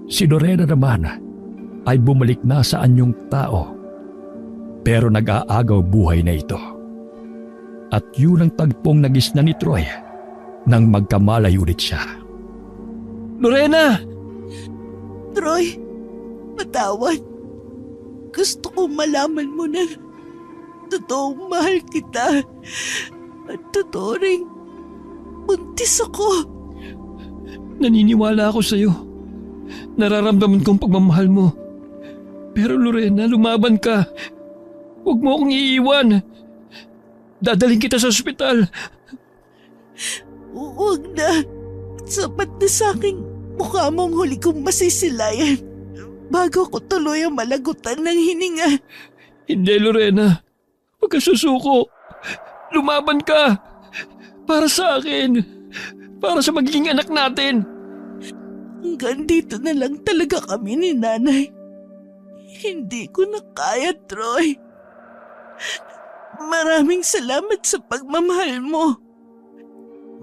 Si Lorena naman ay bumalik na sa anyong tao pero nag-aagaw buhay na ito. At yun ang tagpong nagisna ni Troy nang magkamalay ulit siya. Lorena! Troy, patawad. Gusto ko malaman mo na totoong mahal kita. At totoo ring buntis ako. Naniniwala ako sa'yo. Nararamdaman kong pagmamahal mo. Pero Lorena, lumaban ka. Huwag mo akong iiwan. Dadaling kita sa ospital. Huwag na. Sapat na sa aking mukha mong huli kong masisilayan bago ko tuloy ang malagutan ng hininga. Hindi, Lorena. Huwag ka susuko. Lumaban ka. Para sa akin. Para sa magiging anak natin. Hanggang dito na lang talaga kami ni Nanay. Hindi ko na kaya, Troy. Maraming salamat sa pagmamahal mo.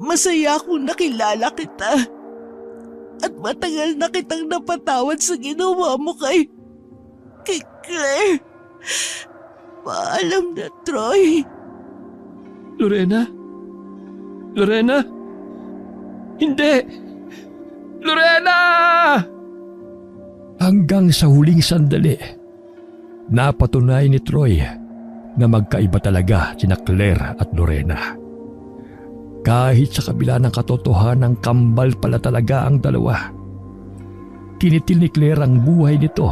Masaya akong nakilala kita. At matagal na kitang napatawad sa ginawa mo kay Claire. Paalam na, Troy. Lorena? Lorena? Hindi! Lorena! Hanggang sa huling sandali, napatunay ni Troy na magkaiba talaga sina Claire at Lorena. Kahit sa kabila ng katotohanan, kambal pala talaga ang dalawa. Kinitil ni Claire ang buhay nito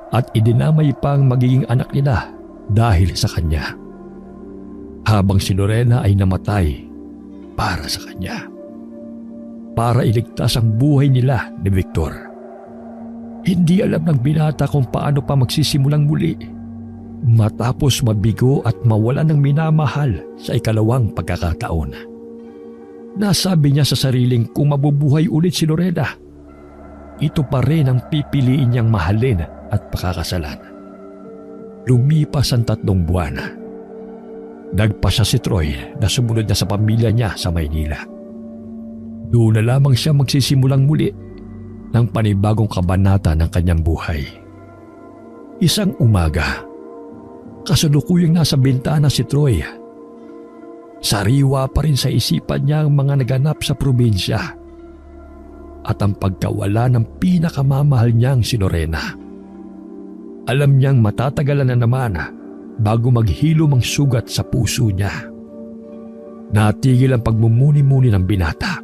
at idinamay pa ang magiging anak nila dahil sa kanya. Habang si Lorena ay namatay para sa kanya. Para iligtas ang buhay nila ni Victor. Hindi alam ng binata kung paano pa magsisimulang muli matapos mabigo at mawala ng minamahal sa ikalawang pagkakataon. Nasabi niya sa sariling kung mabubuhay ulit si Lorena, ito pa rin ang pipiliin niyang mahalin at pakakasalan. Lumipas ang 3 buwan. Nagpasya si Troy na sumunod na sa pamilya niya sa Maynila. Doon na lamang siya magsisimulang muli ng panibagong kabanata ng kanyang buhay. Isang umaga, kasalukuyang nasa bintana si Troy. Sariwa pa rin sa isipan niya ang mga naganap sa probinsya at ang pagkawala ng pinakamamahal niyang si Lorena. Alam niyang matatagalan na naman bago maghilom ang sugat sa puso niya. Natigil ang pagmumuni-muni ng binata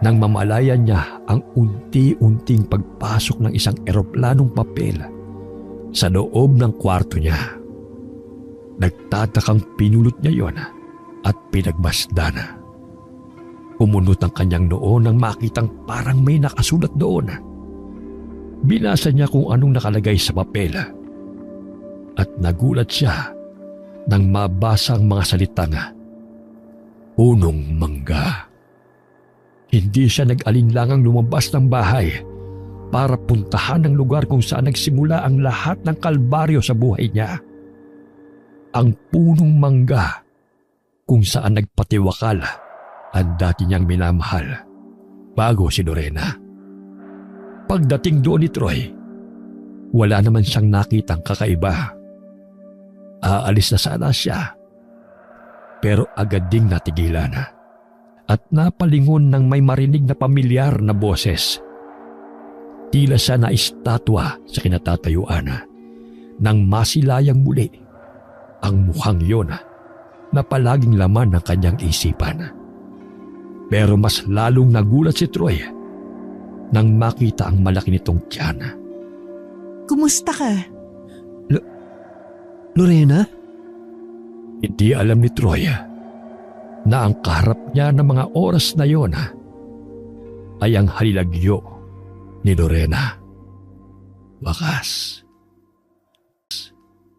nang mamalayan niya ang unti-unting pagpasok ng isang eroplanong papel sa loob ng kwarto niya. Nagtatakang pinulot niya yon at pinagmasdan. Pumunot ang kanyang noo nang makitang parang may nakasulat doon. Binasa niya kung anong nakalagay sa papel at nagulat siya nang mabasa ang mga salitang punong mangga. Hindi siya nag-alinlangang lumabas ng bahay para puntahan ang lugar kung saan nagsimula ang lahat ng kalbaryo sa buhay niya. Ang punong mangga kung saan nagpatiwakal ang dati niyang minamahal bago si Lorena. Pagdating doon ni Troy, wala naman siyang nakitang kakaiba. Aalis na sana siya, pero agad ding natigilan at napalingon ng may marinig na pamilyar na boses. Tila siya na estatwa sa kinatatayuan nang masilayang muli ang mukhang yon na palaging laman ng kanyang isipan. Pero mas lalong nagulat si Troy nang makita ang malaki nitong tiyan. Kumusta ka? Lorena? Hindi alam ni Troy na ang kaharap niya ng mga oras na yon ay ang halilagyo ni Lorena. Wakas,